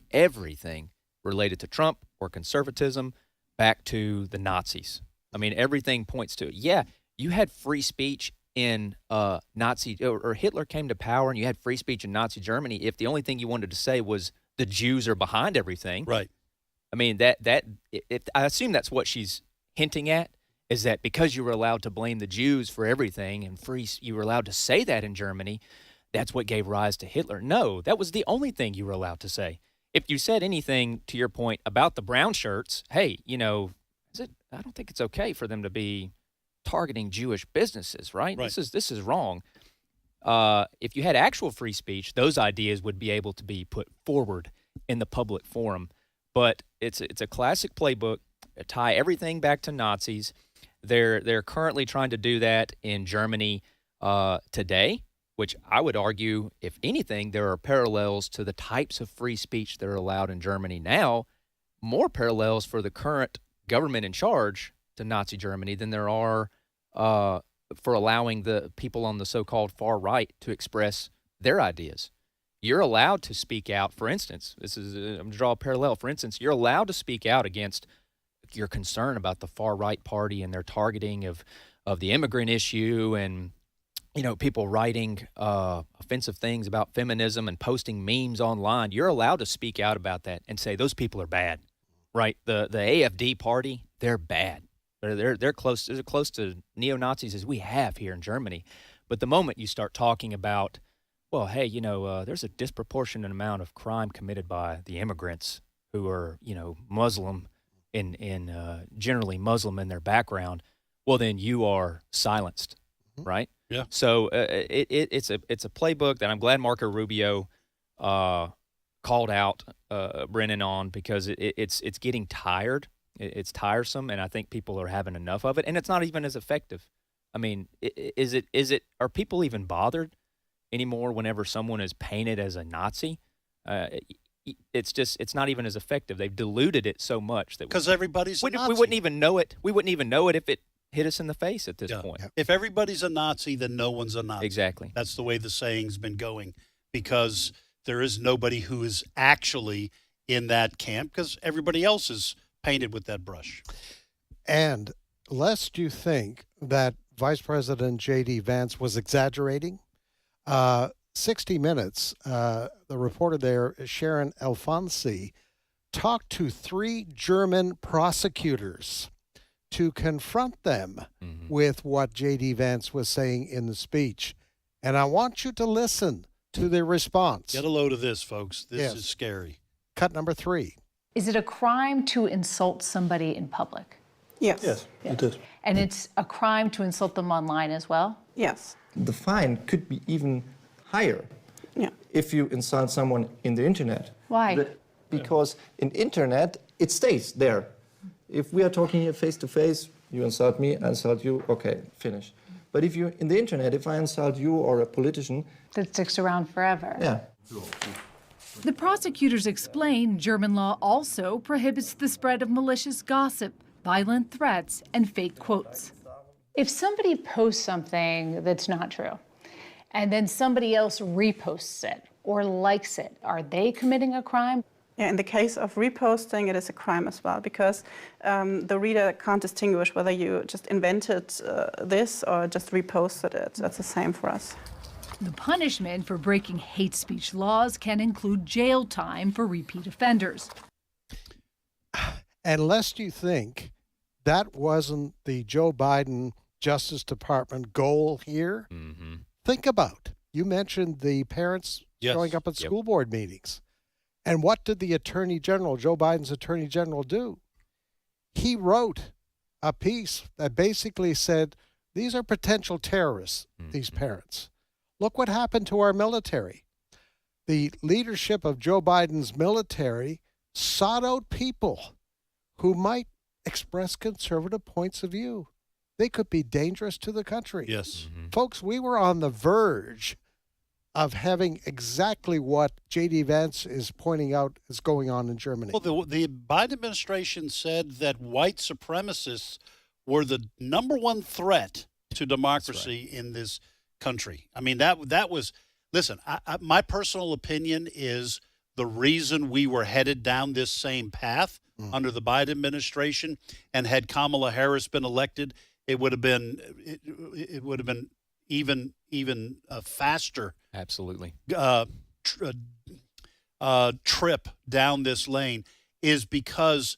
related to Trump or conservatism back to the Nazis. I mean, everything points to it. Yeah, you had free speech in Nazi, or Hitler came to power and you had free speech in Nazi Germany if the only thing you wanted to say was the Jews are behind everything. Right. I mean, I assume that's what she's hinting at, is that because you were allowed to blame the Jews for everything and you were allowed to say that in Germany, that's what gave rise to Hitler. No, that was the only thing you were allowed to say. If you said anything, to your point, about the brown shirts, hey, I don't think it's okay for them to be targeting Jewish businesses, right? This is wrong. If you had actual free speech, those ideas would be able to be put forward in the public forum. But it's a classic playbook, tie everything back to Nazis. They're currently trying to do that in Germany today, which I would argue, if anything, there are parallels to the types of free speech that are allowed in Germany now, more parallels for the current government in charge to Nazi Germany than there are for allowing the people on the so-called far right to express their ideas. You're allowed to speak out. For instance, I'm going to draw a parallel. For instance, you're allowed to speak out against your concern about the far right party and their targeting of the immigrant issue, and people writing offensive things about feminism and posting memes online. You're allowed to speak out about that and say those people are bad, right? The AfD party, they're bad. They're close as close to neo-Nazis as we have here in Germany. But the moment you start talking about, well, hey, there's a disproportionate amount of crime committed by the immigrants who are, Muslim and generally Muslim in their background, well, then you are silenced, right? Yeah. So it's a playbook that I'm glad Marco Rubio called out Brennan on, because it's getting tired. It's tiresome, and I think people are having enough of it, and it's not even as effective. I mean, are people even bothered anymore whenever someone is painted as a Nazi? It's not even as effective. They've diluted it so much that because everybody's a Nazi. We wouldn't even know it. We wouldn't even know it if it hit us in the face at this point. If everybody's a Nazi, then no one's a Nazi. Exactly. That's the way the saying's been going, because there is nobody who is actually in that camp, because everybody else is painted with that brush. And lest you think that Vice President J.D. Vance was exaggerating, 60 Minutes, the reporter there, Sharon Alfonsi, talked to 3 German prosecutors to confront them with what J.D. Vance was saying in the speech. And I want you to listen to their response. Get a load of this, folks. This is scary. Cut number 3. Is it a crime to insult somebody in public? Yes. Yes, it is. And it's a crime to insult them online as well? Yes. The fine could be even higher if you insult someone in the internet. Why? Because in internet, it stays there. If we are talking here face to face, you insult me, I insult you, okay, finish. But if you in the internet, if I insult you or a politician, that sticks around forever. Yeah. The prosecutors explain German law also prohibits the spread of malicious gossip, violent threats, and fake quotes. If somebody posts something that's not true, and then somebody else reposts it or likes it, are they committing a crime? Yeah, in the case of reposting, it is a crime as well, because the reader can't distinguish whether you just invented this or just reposted it. That's the same for us. The punishment for breaking hate speech laws can include jail time for repeat offenders. And lest you think that wasn't the Joe Biden Justice Department goal here, think about, you mentioned the parents showing up at school board meetings. And what did the Attorney General, Joe Biden's Attorney General, do? He wrote a piece that basically said, these are potential terrorists, these parents. Look what happened to our military. The leadership of Joe Biden's military sought out people who might express conservative points of view. They could be dangerous to the country. Yes. Folks, we were on the verge of having exactly what J.D. Vance is pointing out is going on in Germany. Well, the Biden administration said that white supremacists were the number one threat to democracy in this country. I mean, that was, listen, my personal opinion is the reason we were headed down this same path under the Biden administration, and had Kamala Harris been elected, it would have been even faster. Absolutely. Trip down this lane, is because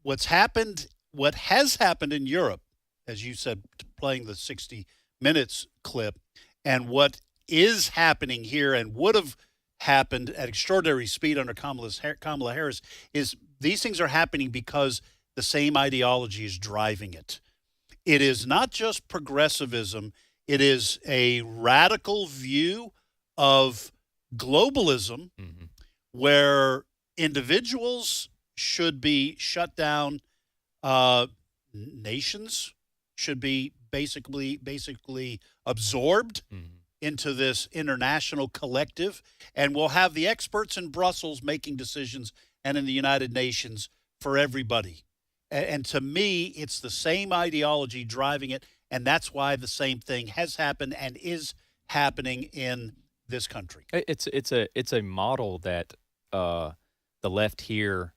what has happened in Europe, as you said, playing the 60 Minutes clip, and what is happening here and would have happened at extraordinary speed under Kamala Harris, is these things are happening because the same ideology is driving it. It is not just progressivism. It is a radical view of globalism where individuals should be shut down, nations should be basically absorbed into this international collective, and we'll have the experts in Brussels making decisions and in the United Nations for everybody. And to me, it's the same ideology driving it, and that's why the same thing has happened and is happening in this country. It's a model that the left here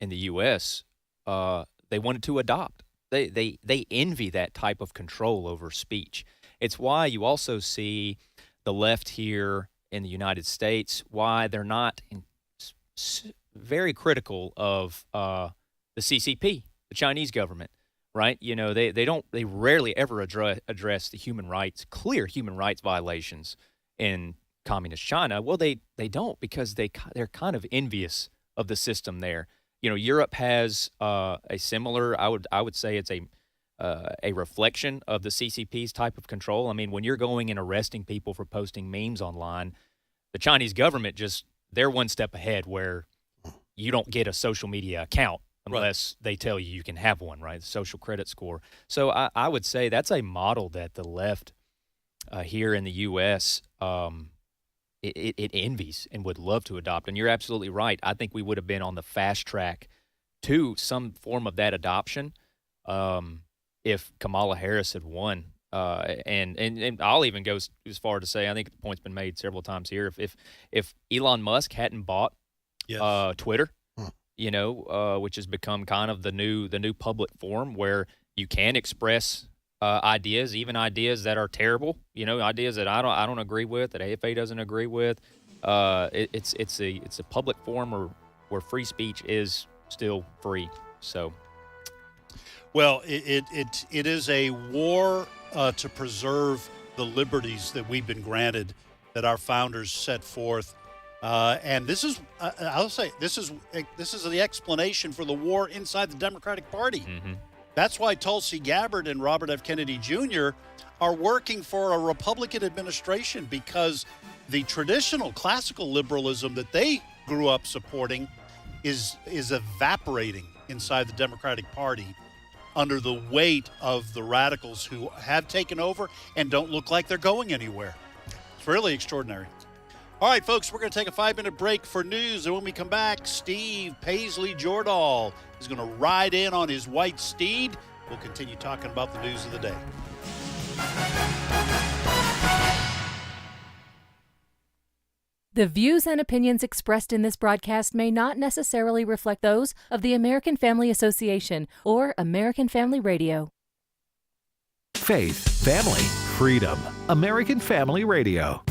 in the U.S. They wanted to adopt. They envy that type of control over speech. It's why you also see the left here in the United States, why they're not very critical of the CCP, the Chinese government, right? You know, they rarely ever address the clear human rights violations in communist China. Well, they don't, because they're kind of envious of the system there. You know, Europe has a similar, I would say it's a reflection of the CCP's type of control. I mean, when you're going and arresting people for posting memes online, the Chinese government they're one step ahead, where you don't get a social media account unless they tell you can have one, right? The social credit score. So I would say that's a model that the left here in the U.S., it envies and would love to adopt. And you're absolutely right. I think we would have been on the fast track to some form of that adoption if Kamala Harris had won. And I'll even go as far to say, I think the point's been made several times here, if Elon Musk hadn't bought Twitter, which has become kind of the new public forum where you can express ideas, even ideas that are terrible, ideas that I don't agree with, that AFA doesn't agree with. It's a public forum where free speech is still free. So, well, it is a war to preserve the liberties that we've been granted, that our founders set forth, and this is I'll say this is the explanation for the war inside the Democratic Party. Mm-hmm. That's why Tulsi Gabbard and Robert F. Kennedy Jr. are working for a Republican administration, because the traditional classical liberalism that they grew up supporting is evaporating inside the Democratic Party under the weight of the radicals who have taken over and don't look like they're going anywhere. It's really extraordinary. All right, folks, we're going to take a 5-minute break for news, and when we come back, Steve Paisley-Jordahl is going to ride in on his white steed. We'll continue talking about the news of the day. The views and opinions expressed in this broadcast may not necessarily reflect those of the American Family Association or American Family Radio. Faith, family, freedom. American Family Radio.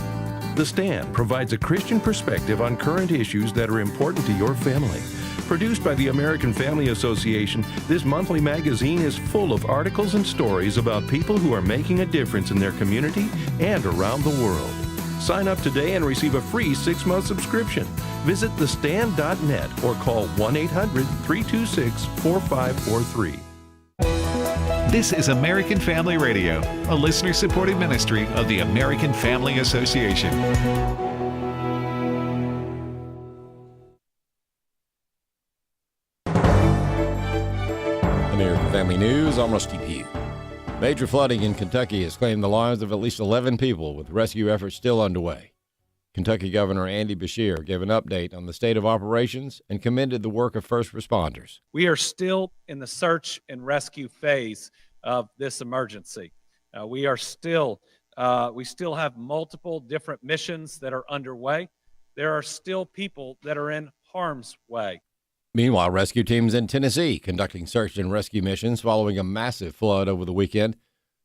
The Stand provides a Christian perspective on current issues that are important to your family. Produced by the American Family Association, this monthly magazine is full of articles and stories about people who are making a difference in their community and around the world. Sign up today and receive a free 6-month subscription. Visit thestand.net or call 1-800-326-4543. This is American Family Radio, a listener-supported ministry of the American Family Association. American Family News, I'm Rusty Pugh. Major flooding in Kentucky has claimed the lives of at least 11 people, with rescue efforts still underway. Kentucky Governor Andy Beshear gave an update on the state of operations and commended the work of first responders. We are still in the search and rescue phase of this emergency. We still have multiple different missions that are underway. There are still people that are in harm's way. Meanwhile, rescue teams in Tennessee conducting search and rescue missions following a massive flood over the weekend.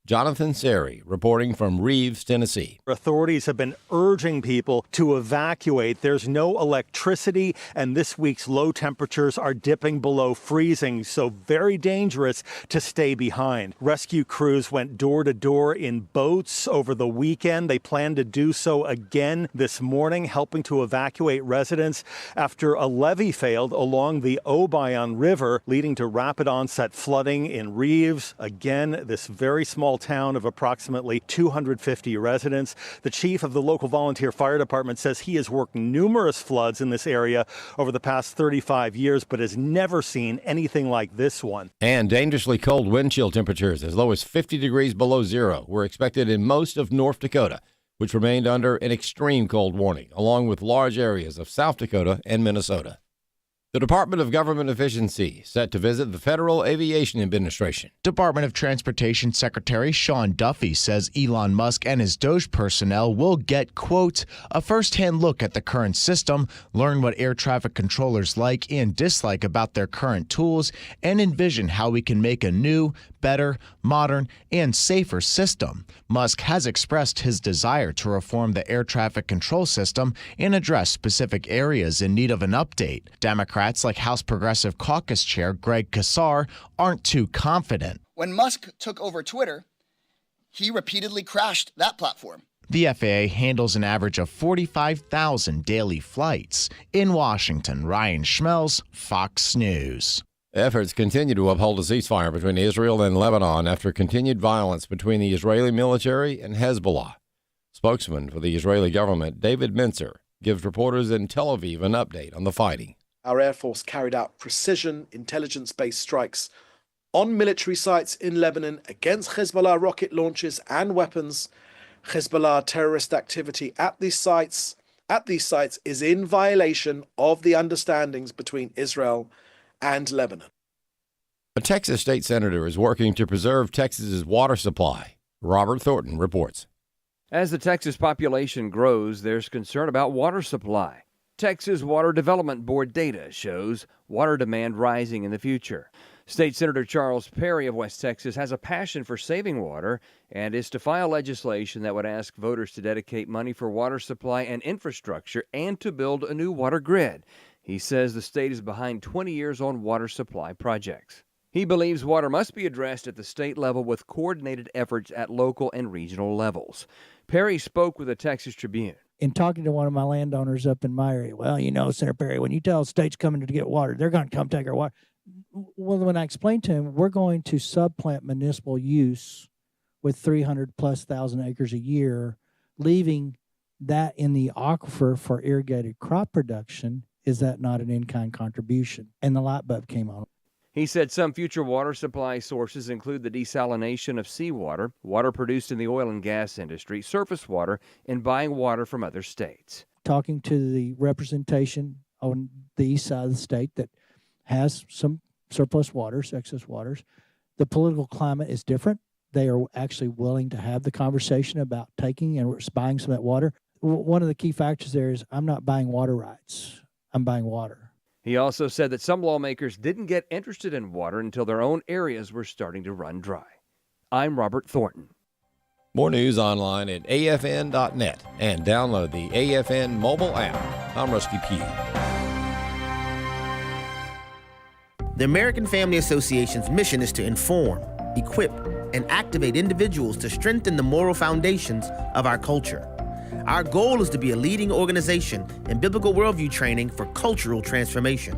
Jonathan Seri reporting from Reeves, Tennessee. Authorities have been urging people to evacuate. There's no electricity, and this week's low temperatures are dipping below freezing, so very dangerous to stay behind. Rescue crews went door to door in boats over the weekend. They plan to do so again this morning, helping to evacuate residents after a levee failed along the Obion River, leading to rapid onset flooding in Reeves. Again, this very small small town of approximately 250 residents. The chief of the local volunteer fire department says he has worked numerous floods in this area over the past 35 years, but has never seen anything like this one. And dangerously cold wind chill temperatures as low as 50 degrees below zero were expected in most of North Dakota, which remained under an extreme cold warning, along with large areas of South Dakota and Minnesota. The Department of Government Efficiency set to visit the Federal Aviation Administration. Department of Transportation Secretary Sean Duffy says Elon Musk and his Doge personnel will get, quote, a first-hand look at the current system, learn what air traffic controllers like and dislike about their current tools, and envision how we can make a new, better, modern, and safer system. Musk has expressed his desire to reform the air traffic control system and address specific areas in need of an update. Democrats like House Progressive Caucus Chair Greg Casar aren't too confident. When Musk took over Twitter, he repeatedly crashed that platform. The FAA handles an average of 45,000 daily flights. In Washington, Ryan Schmelz, Fox News. Efforts continue to uphold a ceasefire between Israel and Lebanon after continued violence between the Israeli military and Hezbollah. Spokesman for the Israeli government, David Mincer, gives reporters in Tel Aviv an update on the fighting. Our Air Force carried out precision intelligence-based strikes on military sites in Lebanon against Hezbollah rocket launches and weapons. Hezbollah terrorist activity at these sites is in violation of the understandings between Israel and Lebanon. A Texas state senator is working to preserve Texas's water supply. Robert Thornton reports. As the Texas population grows, there's concern about water supply. Texas Water Development Board data shows water demand rising in the future. State Senator Charles Perry of West Texas has a passion for saving water and is to file legislation that would ask voters to dedicate money for water supply and infrastructure and to build a new water grid. He says the state is behind 20 years on water supply projects. He believes water must be addressed at the state level with coordinated efforts at local and regional levels. Perry spoke with the Texas Tribune. In talking to one of my landowners up in my area, well, you know, Senator Perry, when you tell the state's coming to get water, they're going to come take our water. Well, when I explained to him, we're going to subplant municipal use with 300,000+ acres a year, leaving that in the aquifer for irrigated crop production, is that not an in-kind contribution? And the light bulb came on. He said some future water supply sources include the desalination of seawater, water produced in the oil and gas industry, surface water, and buying water from other states. Talking to the representation on the east side of the state that has some surplus waters, excess waters, the political climate is different. They are actually willing to have the conversation about taking and buying some of that water. One of the key factors there is I'm not buying water rights. I'm buying water. He also said that some lawmakers didn't get interested in water until their own areas were starting to run dry. I'm Robert Thornton. More news online at afn.net and download the AFN mobile app. I'm Rusty Pugh. The American Family Association's mission is to inform, equip, and activate individuals to strengthen the moral foundations of our culture. Our goal is to be a leading organization in biblical worldview training for cultural transformation.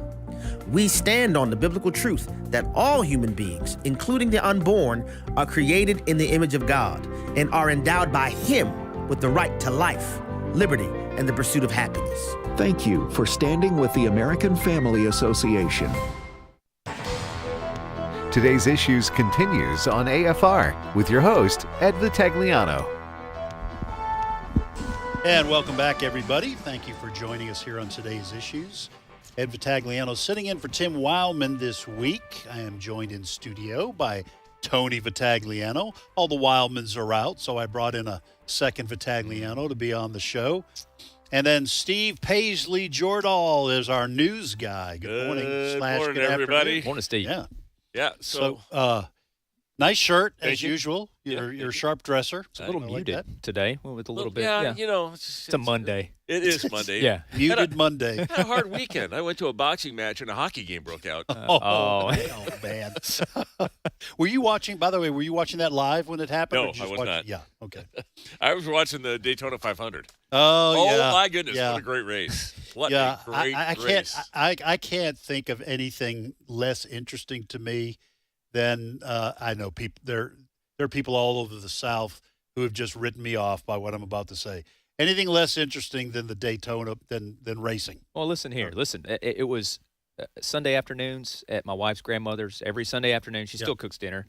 We stand on the biblical truth that all human beings, including the unborn, are created in the image of God and are endowed by Him with the right to life, liberty, and the pursuit of happiness. Thank you for standing with the American Family Association. Today's Issues continues on AFR with your host, Ed Vitagliano. And welcome back, everybody. Thank you for joining us here on today's Issues. Ed Vitagliano sitting in for Tim Wildmon this week. I am joined in studio by Tony Vitagliano. All the Wildmans are out, so I brought in a second Vitagliano to be on the show. And then Steve Paisley Jordahl is our news guy. Good morning. Good morning, everybody. Morning, Steve. Yeah. So nice shirt, as usual. You're a sharp dresser. It's a little muted today with a little bit. Yeah, you know. It's a Monday. It is Monday. Yeah. Muted Monday. Had a hard weekend. I went to a boxing match and a hockey game broke out. Oh man. Were you watching, by the way, that live when it happened? No, I was not. Yeah, okay. I was watching the Daytona 500. Oh, yeah. Oh, my goodness. Yeah. What a great race. What a great race. I can't think of anything less interesting to me than I know people. there are people all over the South who have just written me off by what I'm about to say. Anything less interesting than the Daytona than racing? Well, listen here. Listen, it was Sunday afternoons at my wife's grandmother's. Every Sunday afternoon, she still cooks dinner.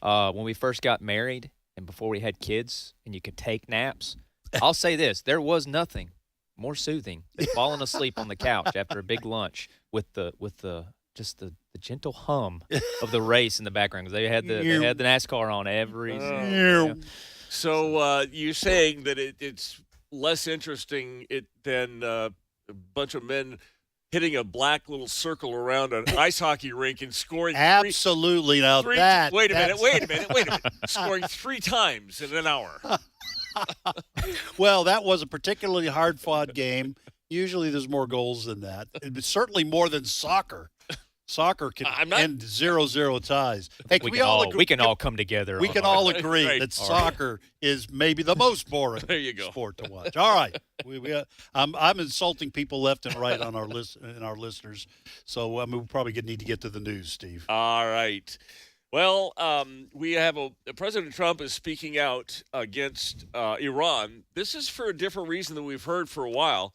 When we first got married and before we had kids and you could take naps, I'll say this, there was nothing more soothing than falling asleep on the couch after a big lunch with the gentle hum of the race in the background, because they had the NASCAR on every So you're saying that it's less interesting than a bunch of men hitting a black little circle around an ice hockey rink and scoring absolutely wait a minute. Scoring 3 times in an hour. Well, that was a particularly hard-fought game. Usually there's more goals than that. It's certainly more than soccer. Soccer can end 0-0 ties. Hey, we can all come together. We can all agree that soccer is maybe the most boring sport to watch. All right, I'm insulting people left and right on our listeners, so we probably need to get to the news, Steve. All right. Well, we have President Trump is speaking out against Iran. This is for a different reason than we've heard for a while.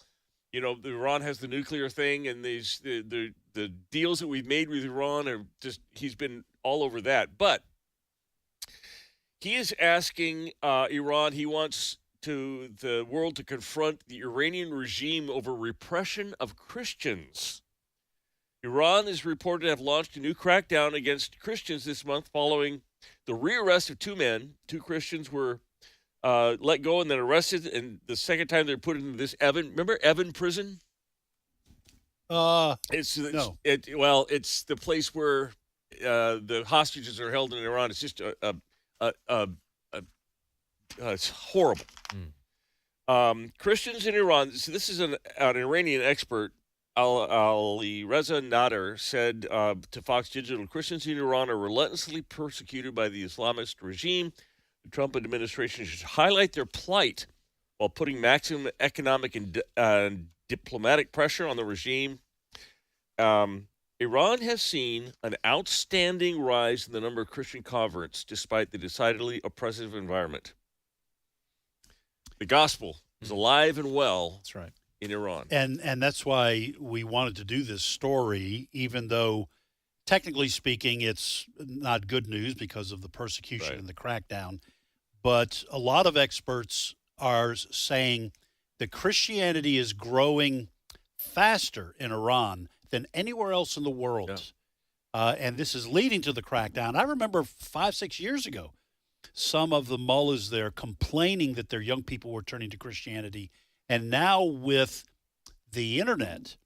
You know, Iran has the nuclear thing, and the deals that we've made with Iran are he's been all over that. But he is asking Iran, he wants the world to confront the Iranian regime over repression of Christians. Iran is reported to have launched a new crackdown against Christians this month following the rearrest of 2 men. 2 Christians were let go and then arrested, and the second time they're put into this remember Evan prison? It's the place where the hostages are held in Iran. It's just it's horrible. Christians in Iran. So this is an Iranian expert. Ali Reza Nader said to Fox Digital, Christians in Iran are relentlessly persecuted by the Islamist regime. The Trump administration should highlight their plight while putting maximum economic and diplomatic pressure on the regime. Iran has seen an outstanding rise in the number of Christian converts despite the decidedly oppressive environment. The gospel is alive and well. That's right. In Iran. And that's why we wanted to do this story, even though technically speaking it's not good news because of the persecution and the crackdown. But a lot of experts are saying that Christianity is growing faster in Iran than anywhere else in the world. Yeah. And this is leading to the crackdown. I remember 5-6 years ago, some of the mullahs there complaining that their young people were turning to Christianity. And now with the internet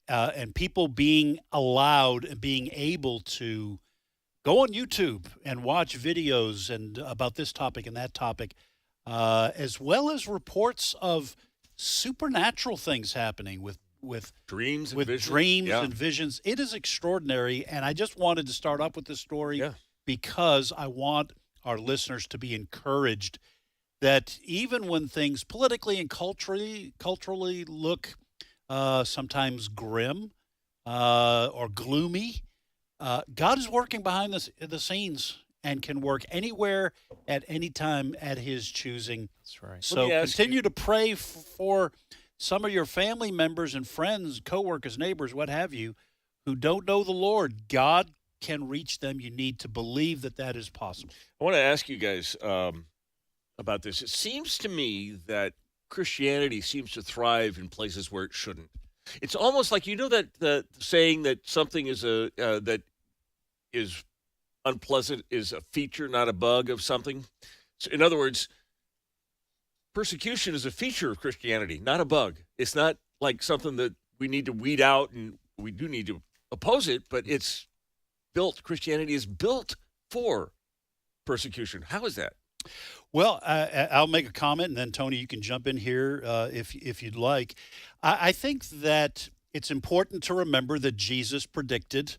and people being allowed and being able to go on YouTube and watch videos and about this topic and that topic, as well as reports of supernatural things happening with dreams and visions. It is extraordinary. And I just wanted to start off with this story because I want our listeners to be encouraged that even when things politically and culturally look sometimes grim or gloomy, God is working behind the scenes and can work anywhere at any time at his choosing. That's right. So continue to pray for some of your family members and friends, coworkers, neighbors, what have you, who don't know the Lord. God can reach them. You need to believe that is possible. I want to ask you guys about this. It seems to me that Christianity seems to thrive in places where it shouldn't. It's almost like, you know, that the saying that something is that is unpleasant is a feature, not a bug of something. So in other words, persecution is a feature of Christianity, not a bug. It's not like something that we need to weed out, and we do need to oppose it, but it's built. Christianity is built for persecution. How is that? Well, I'll make a comment, and then, Tony, you can jump in here if you'd like. I think that it's important to remember that Jesus predicted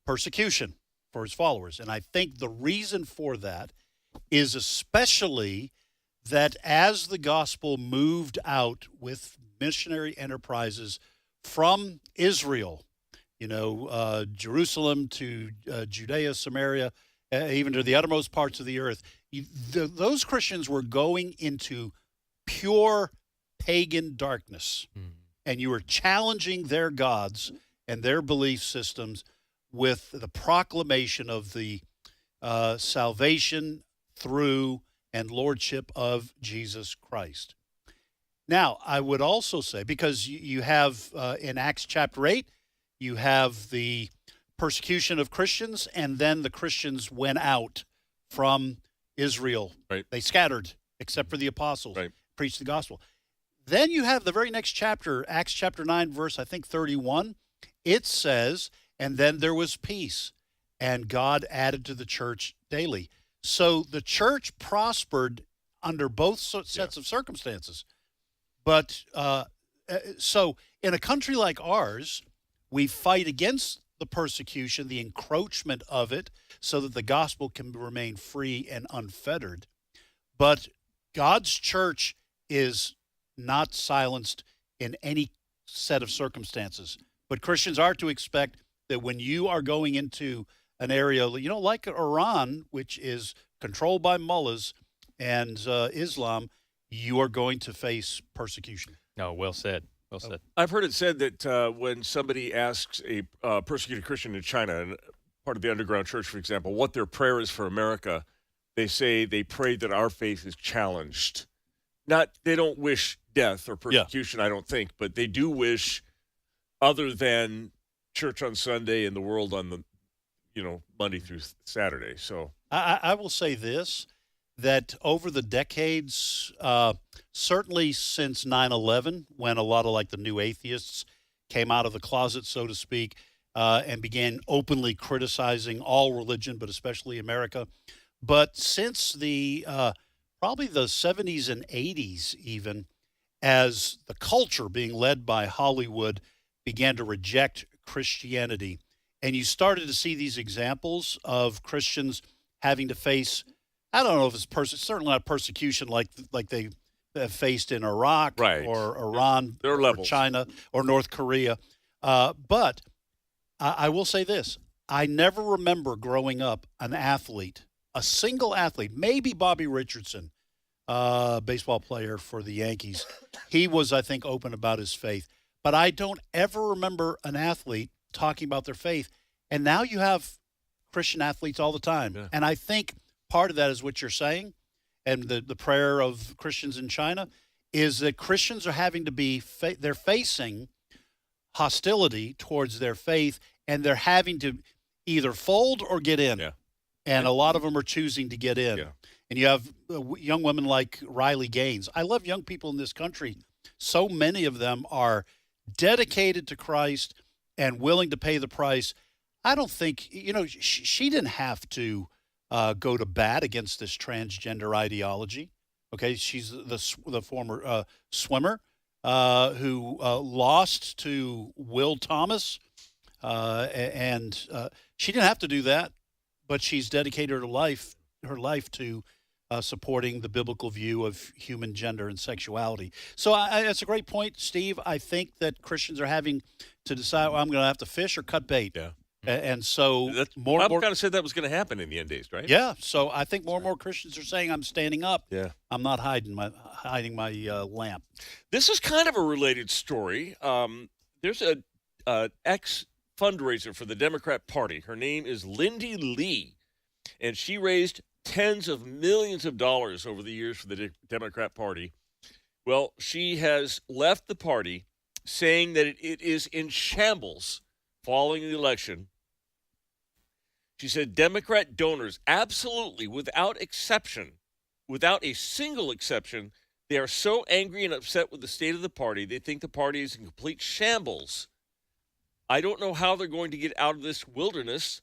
persecution for his followers. And I think the reason for that is especially that as the gospel moved out with missionary enterprises from Israel, Jerusalem to Judea, Samaria, even to the uttermost parts of the earth. Those Christians were going into pure pagan darkness, and you were challenging their gods and their belief systems with the proclamation of the salvation through and lordship of Jesus Christ. Now, I would also say, because you have in Acts chapter 8, you have the persecution of Christians, and then the Christians went out from Israel. Right. They scattered, except for the apostles, right. Preached the gospel. Then you have the very next chapter, Acts chapter 9, verse, I think, 31. It says, and then there was peace, and God added to the church daily. So the church prospered under both sets of circumstances. But so in a country like ours, we fight against the persecution, the encroachment of it, so that the gospel can remain free and unfettered. But God's church is not silenced in any set of circumstances. But Christians are to expect that when you are going into an area, like Iran, which is controlled by mullahs and Islam, you are going to face persecution. No, well said. Well said. I've heard it said that when somebody asks a persecuted Christian in China, and part of the underground church, for example, what their prayer is for America, they say they pray that our faith is challenged. They don't wish death or persecution, I don't think, but they do wish other than church on Sunday and the world on the, Monday through Saturday. So I will say this, that over the decades, certainly since 9/11, when a lot of like the new atheists came out of the closet, so to speak, and began openly criticizing all religion, but especially America. But since the probably the 70s and 80s even, as the culture being led by Hollywood began to reject Christianity, and you started to see these examples of Christians having to face, I don't know if it's certainly not persecution like they have faced in Iraq or Iran or China or North Korea. But I will say this. I never remember growing up an athlete, a single athlete, maybe Bobby Richardson, baseball player for the Yankees. He was, I think, open about his faith. But I don't ever remember an athlete talking about their faith. And now you have Christian athletes all the time. Yeah. And I think part of that is what you're saying, and the prayer of Christians in China is that Christians are having to be, they're facing hostility towards their faith, and they're having to either fold or get in. Yeah. And a lot of them are choosing to get in. Yeah. And you have young women like Riley Gaines. I love young people in this country. So many of them are dedicated to Christ and willing to pay the price. I don't think, she didn't have to go to bat against this transgender ideology. Okay, she's the former swimmer who lost to Will Thomas, and she didn't have to do that, but she's dedicated her life to supporting the biblical view of human gender and sexuality. So that's a great point, Steve. I think that Christians are having to decide, I'm going to have to fish or cut bait. Yeah. And so more kind of said that was going to happen in the end days, right? Yeah. So I think more and more Christians are saying, I'm standing up. Yeah. I'm not hiding my lamp. This is kind of a related story. There's a ex-fundraiser for the Democrat Party. Her name is Lindy Lee, and she raised tens of millions of dollars over the years for the Democrat Party. Well, she has left the party saying that it is in shambles following the election. She said Democrat donors, absolutely, without exception, without a single exception, they are so angry and upset with the state of the party, they think the party is in complete shambles. I don't know how they're going to get out of this wilderness.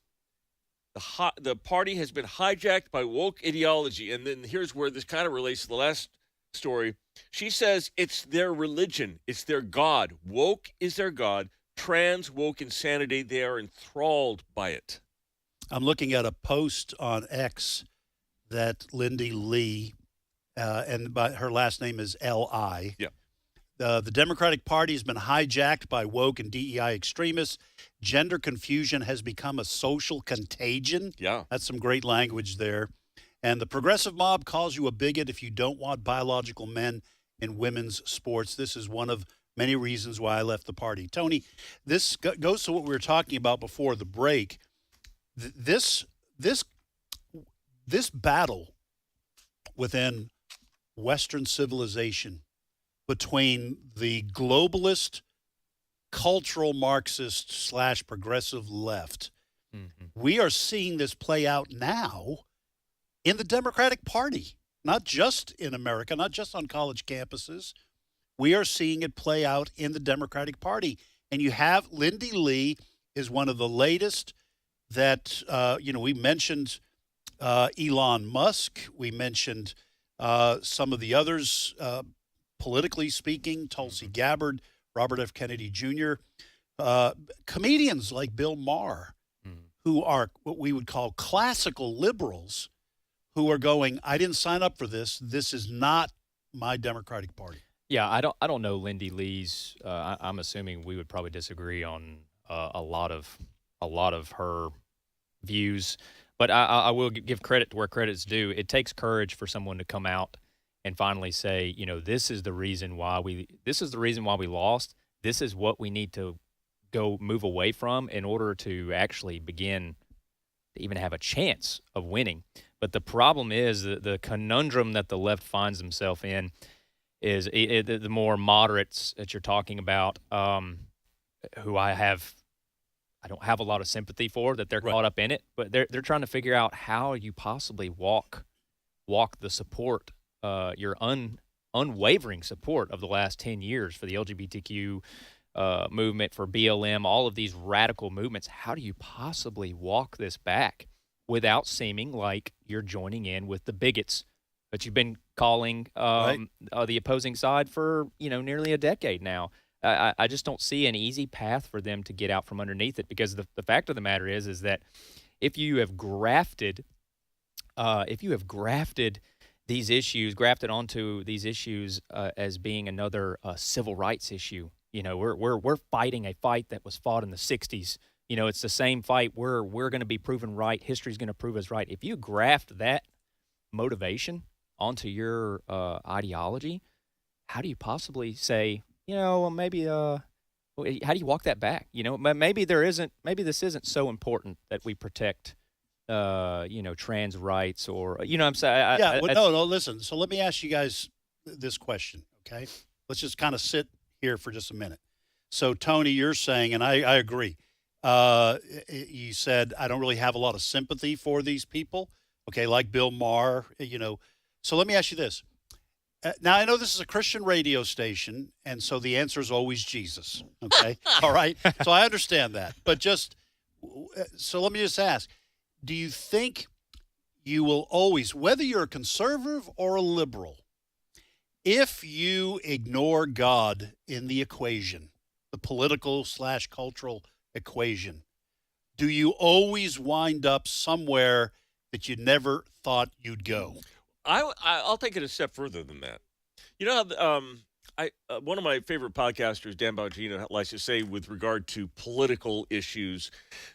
The party has been hijacked by woke ideology. And then here's where this kind of relates to the last story. She says it's their religion. It's their God. Woke is their God. Trans woke insanity. They are enthralled by it. I'm looking at a post on X that Lindy Lee, and her last name is L.I. Yeah. The Democratic Party has been hijacked by woke and DEI extremists. Gender confusion has become a social contagion. Yeah. That's some great language there. And the progressive mob calls you a bigot if you don't want biological men in women's sports. This is one of many reasons why I left the party. Tony, this goes to what we were talking about before the break. This battle within Western civilization between the globalist, cultural Marxist / progressive left, we are seeing this play out now in the Democratic Party, not just in America, not just on college campuses. We are seeing it play out in the Democratic Party. And you have Lindy Lee is one of the latest that, we mentioned Elon Musk. We mentioned some of the others, politically speaking, Tulsi Gabbard, Robert F. Kennedy Jr., comedians like Bill Maher, who are what we would call classical liberals, who are going, I didn't sign up for this. This is not my Democratic Party. Yeah, I don't know Lindy Lee's. I'm assuming we would probably disagree on a lot of her views, but I will give credit to where credit's due. It takes courage for someone to come out and finally say, this is the reason why we lost. This is what we need to go move away from in order to actually begin to even have a chance of winning. But the problem is the conundrum that the left finds himself in is the more moderates that you're talking about, who I don't have a lot of sympathy for, that they're caught up in it, but they're trying to figure out how you possibly walk the support, your unwavering support of the last 10 years for the LGBTQ movement, for BLM, all of these radical movements. How do you possibly walk this back without seeming like you're joining in with the bigots that you've been calling the opposing side for nearly a decade now? I just don't see an easy path for them to get out from underneath it, because the fact of the matter is that if you have grafted these issues, grafted onto these issues as being another civil rights issue, we're fighting a fight that was fought in the 60s. It's the same fight. We're going to be proven right. History's going to prove us right. If you graft that motivation onto your ideology, how do you possibly say, maybe how do you walk that back? Maybe this isn't so important that we protect trans rights, or I'm saying. No, listen. So let me ask you guys this question, okay? Let's just kind of sit here for just a minute. So Tony, you're saying, and I agree. You said I don't really have a lot of sympathy for these people, okay, like Bill Maher, So let me ask you this. Now, I know this is a Christian radio station, and so the answer is always Jesus, okay? All right? So I understand that. But so let me just ask, do you think you will always, whether you're a conservative or a liberal, if you ignore God in the equation, the political / cultural equation, do you always wind up somewhere that you never thought you'd go? I'll take it a step further than that. One of my favorite podcasters, Dan Bongino, likes to say, with regard to political issues,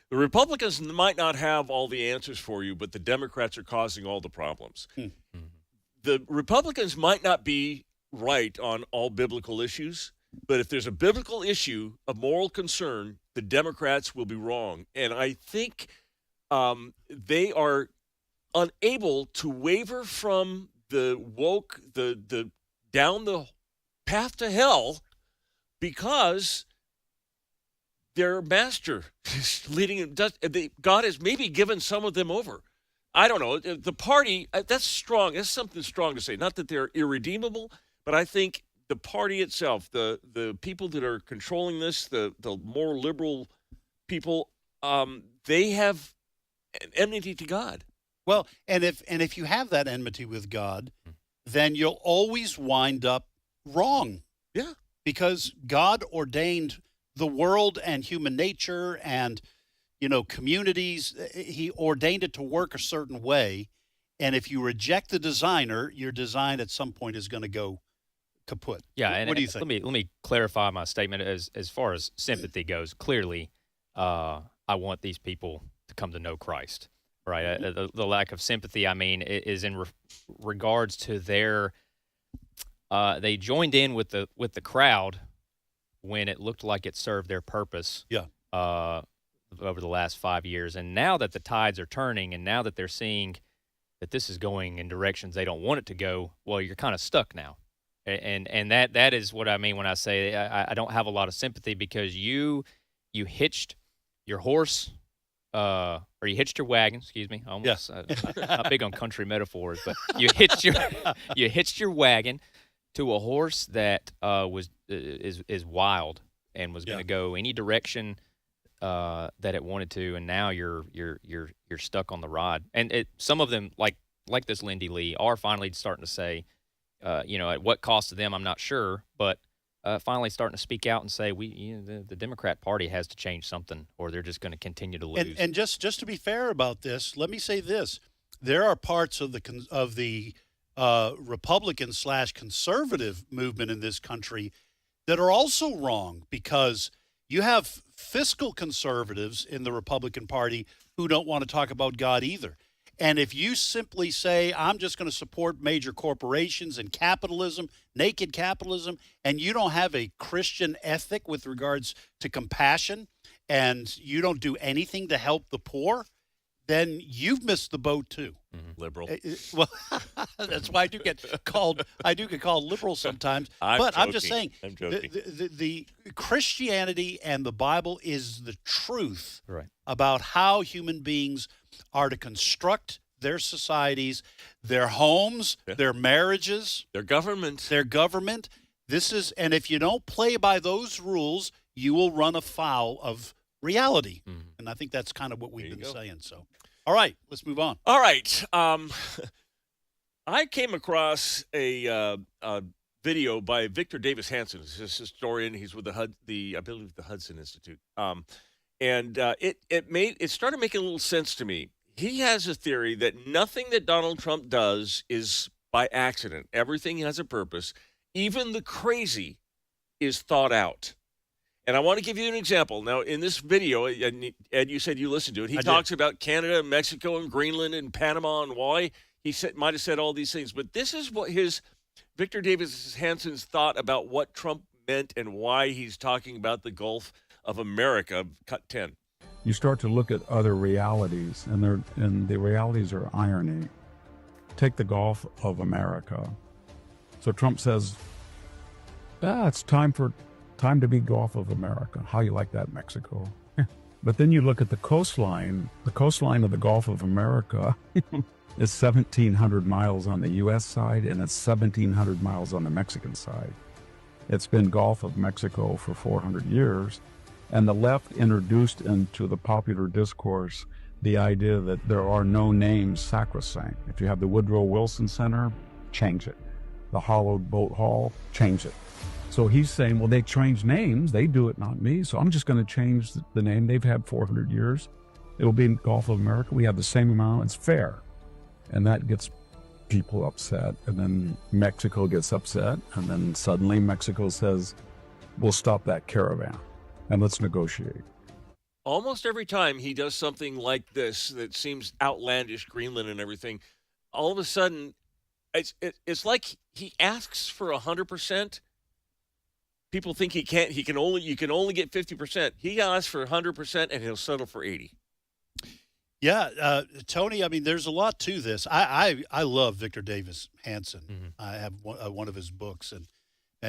the Republicans might not have all the answers for you, but the Democrats are causing all the problems. The Republicans might not be right on all biblical issues, but if there's a biblical issue of moral concern, the Democrats will be wrong. And I think they are unable to waver from the woke, the down the path to hell, because their master is leading them. God has maybe given some of them over. I don't know. The party, that's strong. That's something strong to say. Not that they're irredeemable, but I think the party itself, the people that are controlling this, the more liberal people, they have an enmity to God. Well, and if you have that enmity with God, then you'll always wind up wrong. Yeah. Because God ordained the world and human nature and, communities. He ordained it to work a certain way. And if you reject the designer, your design at some point is going to go kaput. Yeah, and what do you think? Let me clarify my statement as far as sympathy goes. Clearly, I want these people to come to know Christ. Right, the lack of sympathy, I mean, is in regards to their. They joined in with the crowd when it looked like it served their purpose. Yeah. Over the last 5 years, and now that the tides are turning, and now that they're seeing that this is going in directions they don't want it to go, well, you're kind of stuck now, and that is what I mean when I say I don't have a lot of sympathy, because you hitched your horse. Or you hitched your wagon. Excuse me. Almost. I'm not big on country metaphors, but you hitched your wagon to a horse that is wild and was going to go any direction that it wanted to, and now you're stuck on the rod. And some of them, like this Lindy Lee, are finally starting to say, at what cost to them, I'm not sure, but. Finally starting to speak out and say the Democrat Party has to change something, or they're just going to continue to lose. And just to be fair about this, let me say this: there are parts of the Republican/conservative movement in this country that are also wrong, because you have fiscal conservatives in the Republican Party who don't want to talk about God either. And if you simply say, I'm just going to support major corporations and capitalism, naked capitalism, and you don't have a Christian ethic with regards to compassion, and you don't do anything to help the poor, then you've missed the boat too. Liberal. Well, that's why I do get called liberal sometimes. I'm just saying, I'm joking. The Christianity and the Bible is the truth right. about how human beings are to construct their societies, their homes, their marriages, their government. And if you don't play by those rules, you will run afoul of reality. And I think that's kind of what we've been saying. So, all right, let's move on. All right. I came across a video by Victor Davis Hanson. He's a historian. He's with the Hudson Institute. And it started making a little sense to me. He has a theory that nothing that Donald Trump does is by accident. Everything has a purpose. Even the crazy is thought out. And I want to give you an example. Now, in this video, and Ed, you said you listened to it. He talks about Canada, Mexico, and Greenland, and Panama, and why he might have said all these things. But this is what Victor Davis Hanson's thought about what Trump meant and why he's talking about the Gulf of America. Cut 10. You start to look at other realities, and the realities are irony. Take the Gulf of America. So Trump says, it's time to be Gulf of America. How you like that, Mexico? But then you look at the coastline. The coastline of the Gulf of America is 1,700 miles on the U.S. side, and it's 1,700 miles on the Mexican side. It's been Gulf of Mexico for 400 years. And the left introduced into the popular discourse the idea that there are no names sacrosanct. If you have the Woodrow Wilson Center, change it. The Hollowed Boat Hall, change it. So he's saying, well, they change names. They do it, not me. So I'm just going to change the name. They've had 400 years. It will be in Gulf of America. We have the same amount. It's fair. And that gets people upset. And then Mexico gets upset. And then suddenly Mexico says, we'll stop that caravan and let's negotiate. Almost every time he does something like this that seems outlandish, Greenland and everything, all of a sudden, it's like he asks for 100%. People think you can only get 50%. He asks for 100% and he'll settle for 80. Yeah, Tony, I mean, there's a lot to this. I love Victor Davis Hanson. Mm-hmm. I have one of his books, and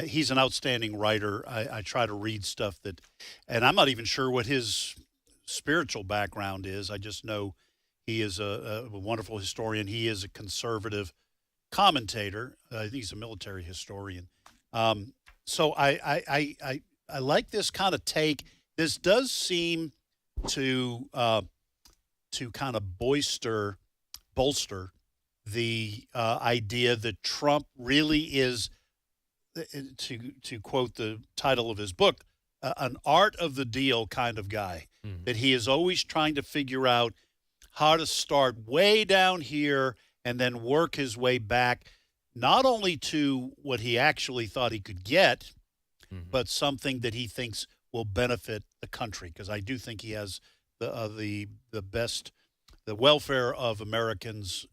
he's an outstanding writer. I try to read stuff and I'm not even sure what his spiritual background is. I just know he is a wonderful historian. He is a conservative commentator. I think he's a military historian. So I like this kind of take. This does seem to kind of bolster the idea that Trump really is, to quote the title of his book, an art of the deal kind of guy. Mm-hmm. That he is always trying to figure out how to start way down here and then work his way back, not only to what he actually thought he could get, but something that he thinks will benefit the country. Because I do think he has the best, the welfare of Americans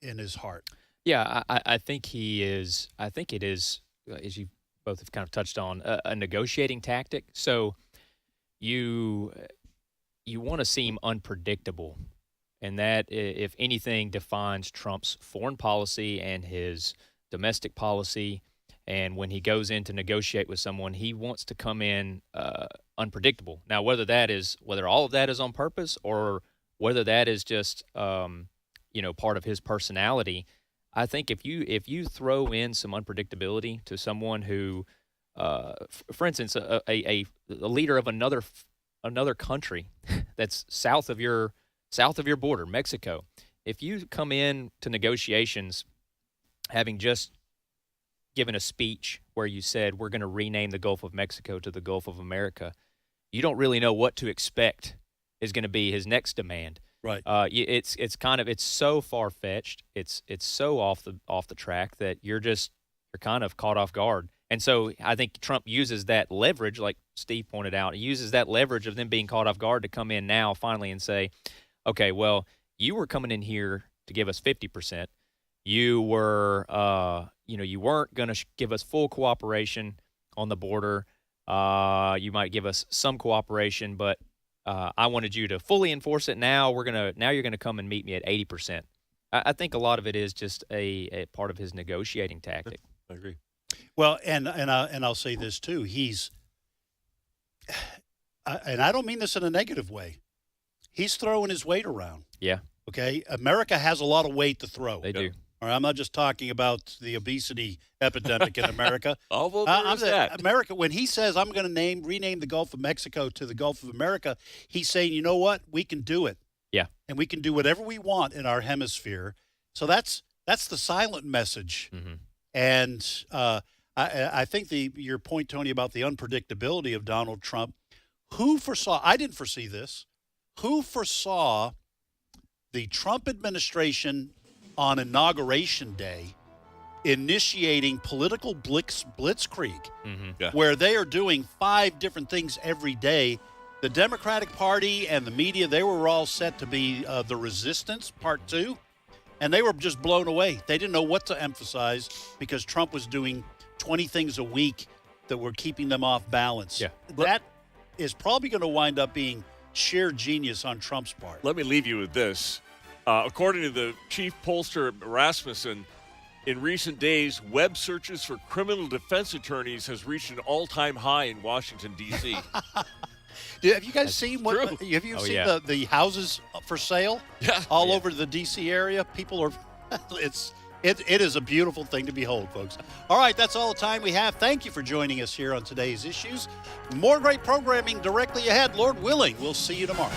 in his heart. Yeah, I think he is. I think it is, as you both have kind of touched on, a negotiating tactic. So you want to seem unpredictable, and that, if anything, defines Trump's foreign policy and his domestic policy. And when he goes in to negotiate with someone, he wants to come in unpredictable. Now, whether all of that is on purpose or whether that is just part of his personality, I think if you throw in some unpredictability to someone who, for instance, a leader of another country that's south of your border, Mexico, if you come in to negotiations having just given a speech where you said we're going to rename the Gulf of Mexico to the Gulf of America, you don't really know what to expect is going to be his next demand. Right. It's so far fetched. It's so off the track that you're kind of caught off guard. And so I think Trump uses that leverage, like Steve pointed out. He uses that leverage of them being caught off guard to come in now finally and say, okay, well, you were coming in here to give us 50%. You were, you weren't going to give us full cooperation on the border. You might give us some cooperation, but I wanted you to fully enforce it. Now you're going to come and meet me at 80%. I think a lot of it is just a part of his negotiating tactic. I agree. Well, and I'll say this too. And I don't mean this in a negative way. He's throwing his weight around. Yeah. Okay. America has a lot of weight to throw. They do. All right, I'm not just talking about the obesity epidemic in America. That. America, when he says I'm going to rename the Gulf of Mexico to the Gulf of America, he's saying, you know what? We can do it. Yeah. And we can do whatever we want in our hemisphere. So that's the silent message. Mm-hmm. And I think your point, Tony, about the unpredictability of Donald Trump, who foresaw – I didn't foresee this. Who foresaw the Trump administration – on Inauguration Day, initiating political blitzkrieg, where they are doing 5 different things every day. The Democratic Party and the media, they were all set to be the resistance, part 2, and they were just blown away. They didn't know what to emphasize because Trump was doing 20 things a week that were keeping them off balance. Yeah. That is probably going to wind up being sheer genius on Trump's part. Let me leave you with this. According to the chief pollster Rasmussen, in recent days, web searches for criminal defense attorneys has reached an all-time high in Washington, D.C. Have you guys seen the houses for sale? Yeah. All over the D.C. area? People are it is a beautiful thing to behold, folks. All right, that's all the time we have. Thank you for joining us here on today's Issues. More great programming directly ahead. Lord willing, we'll see you tomorrow.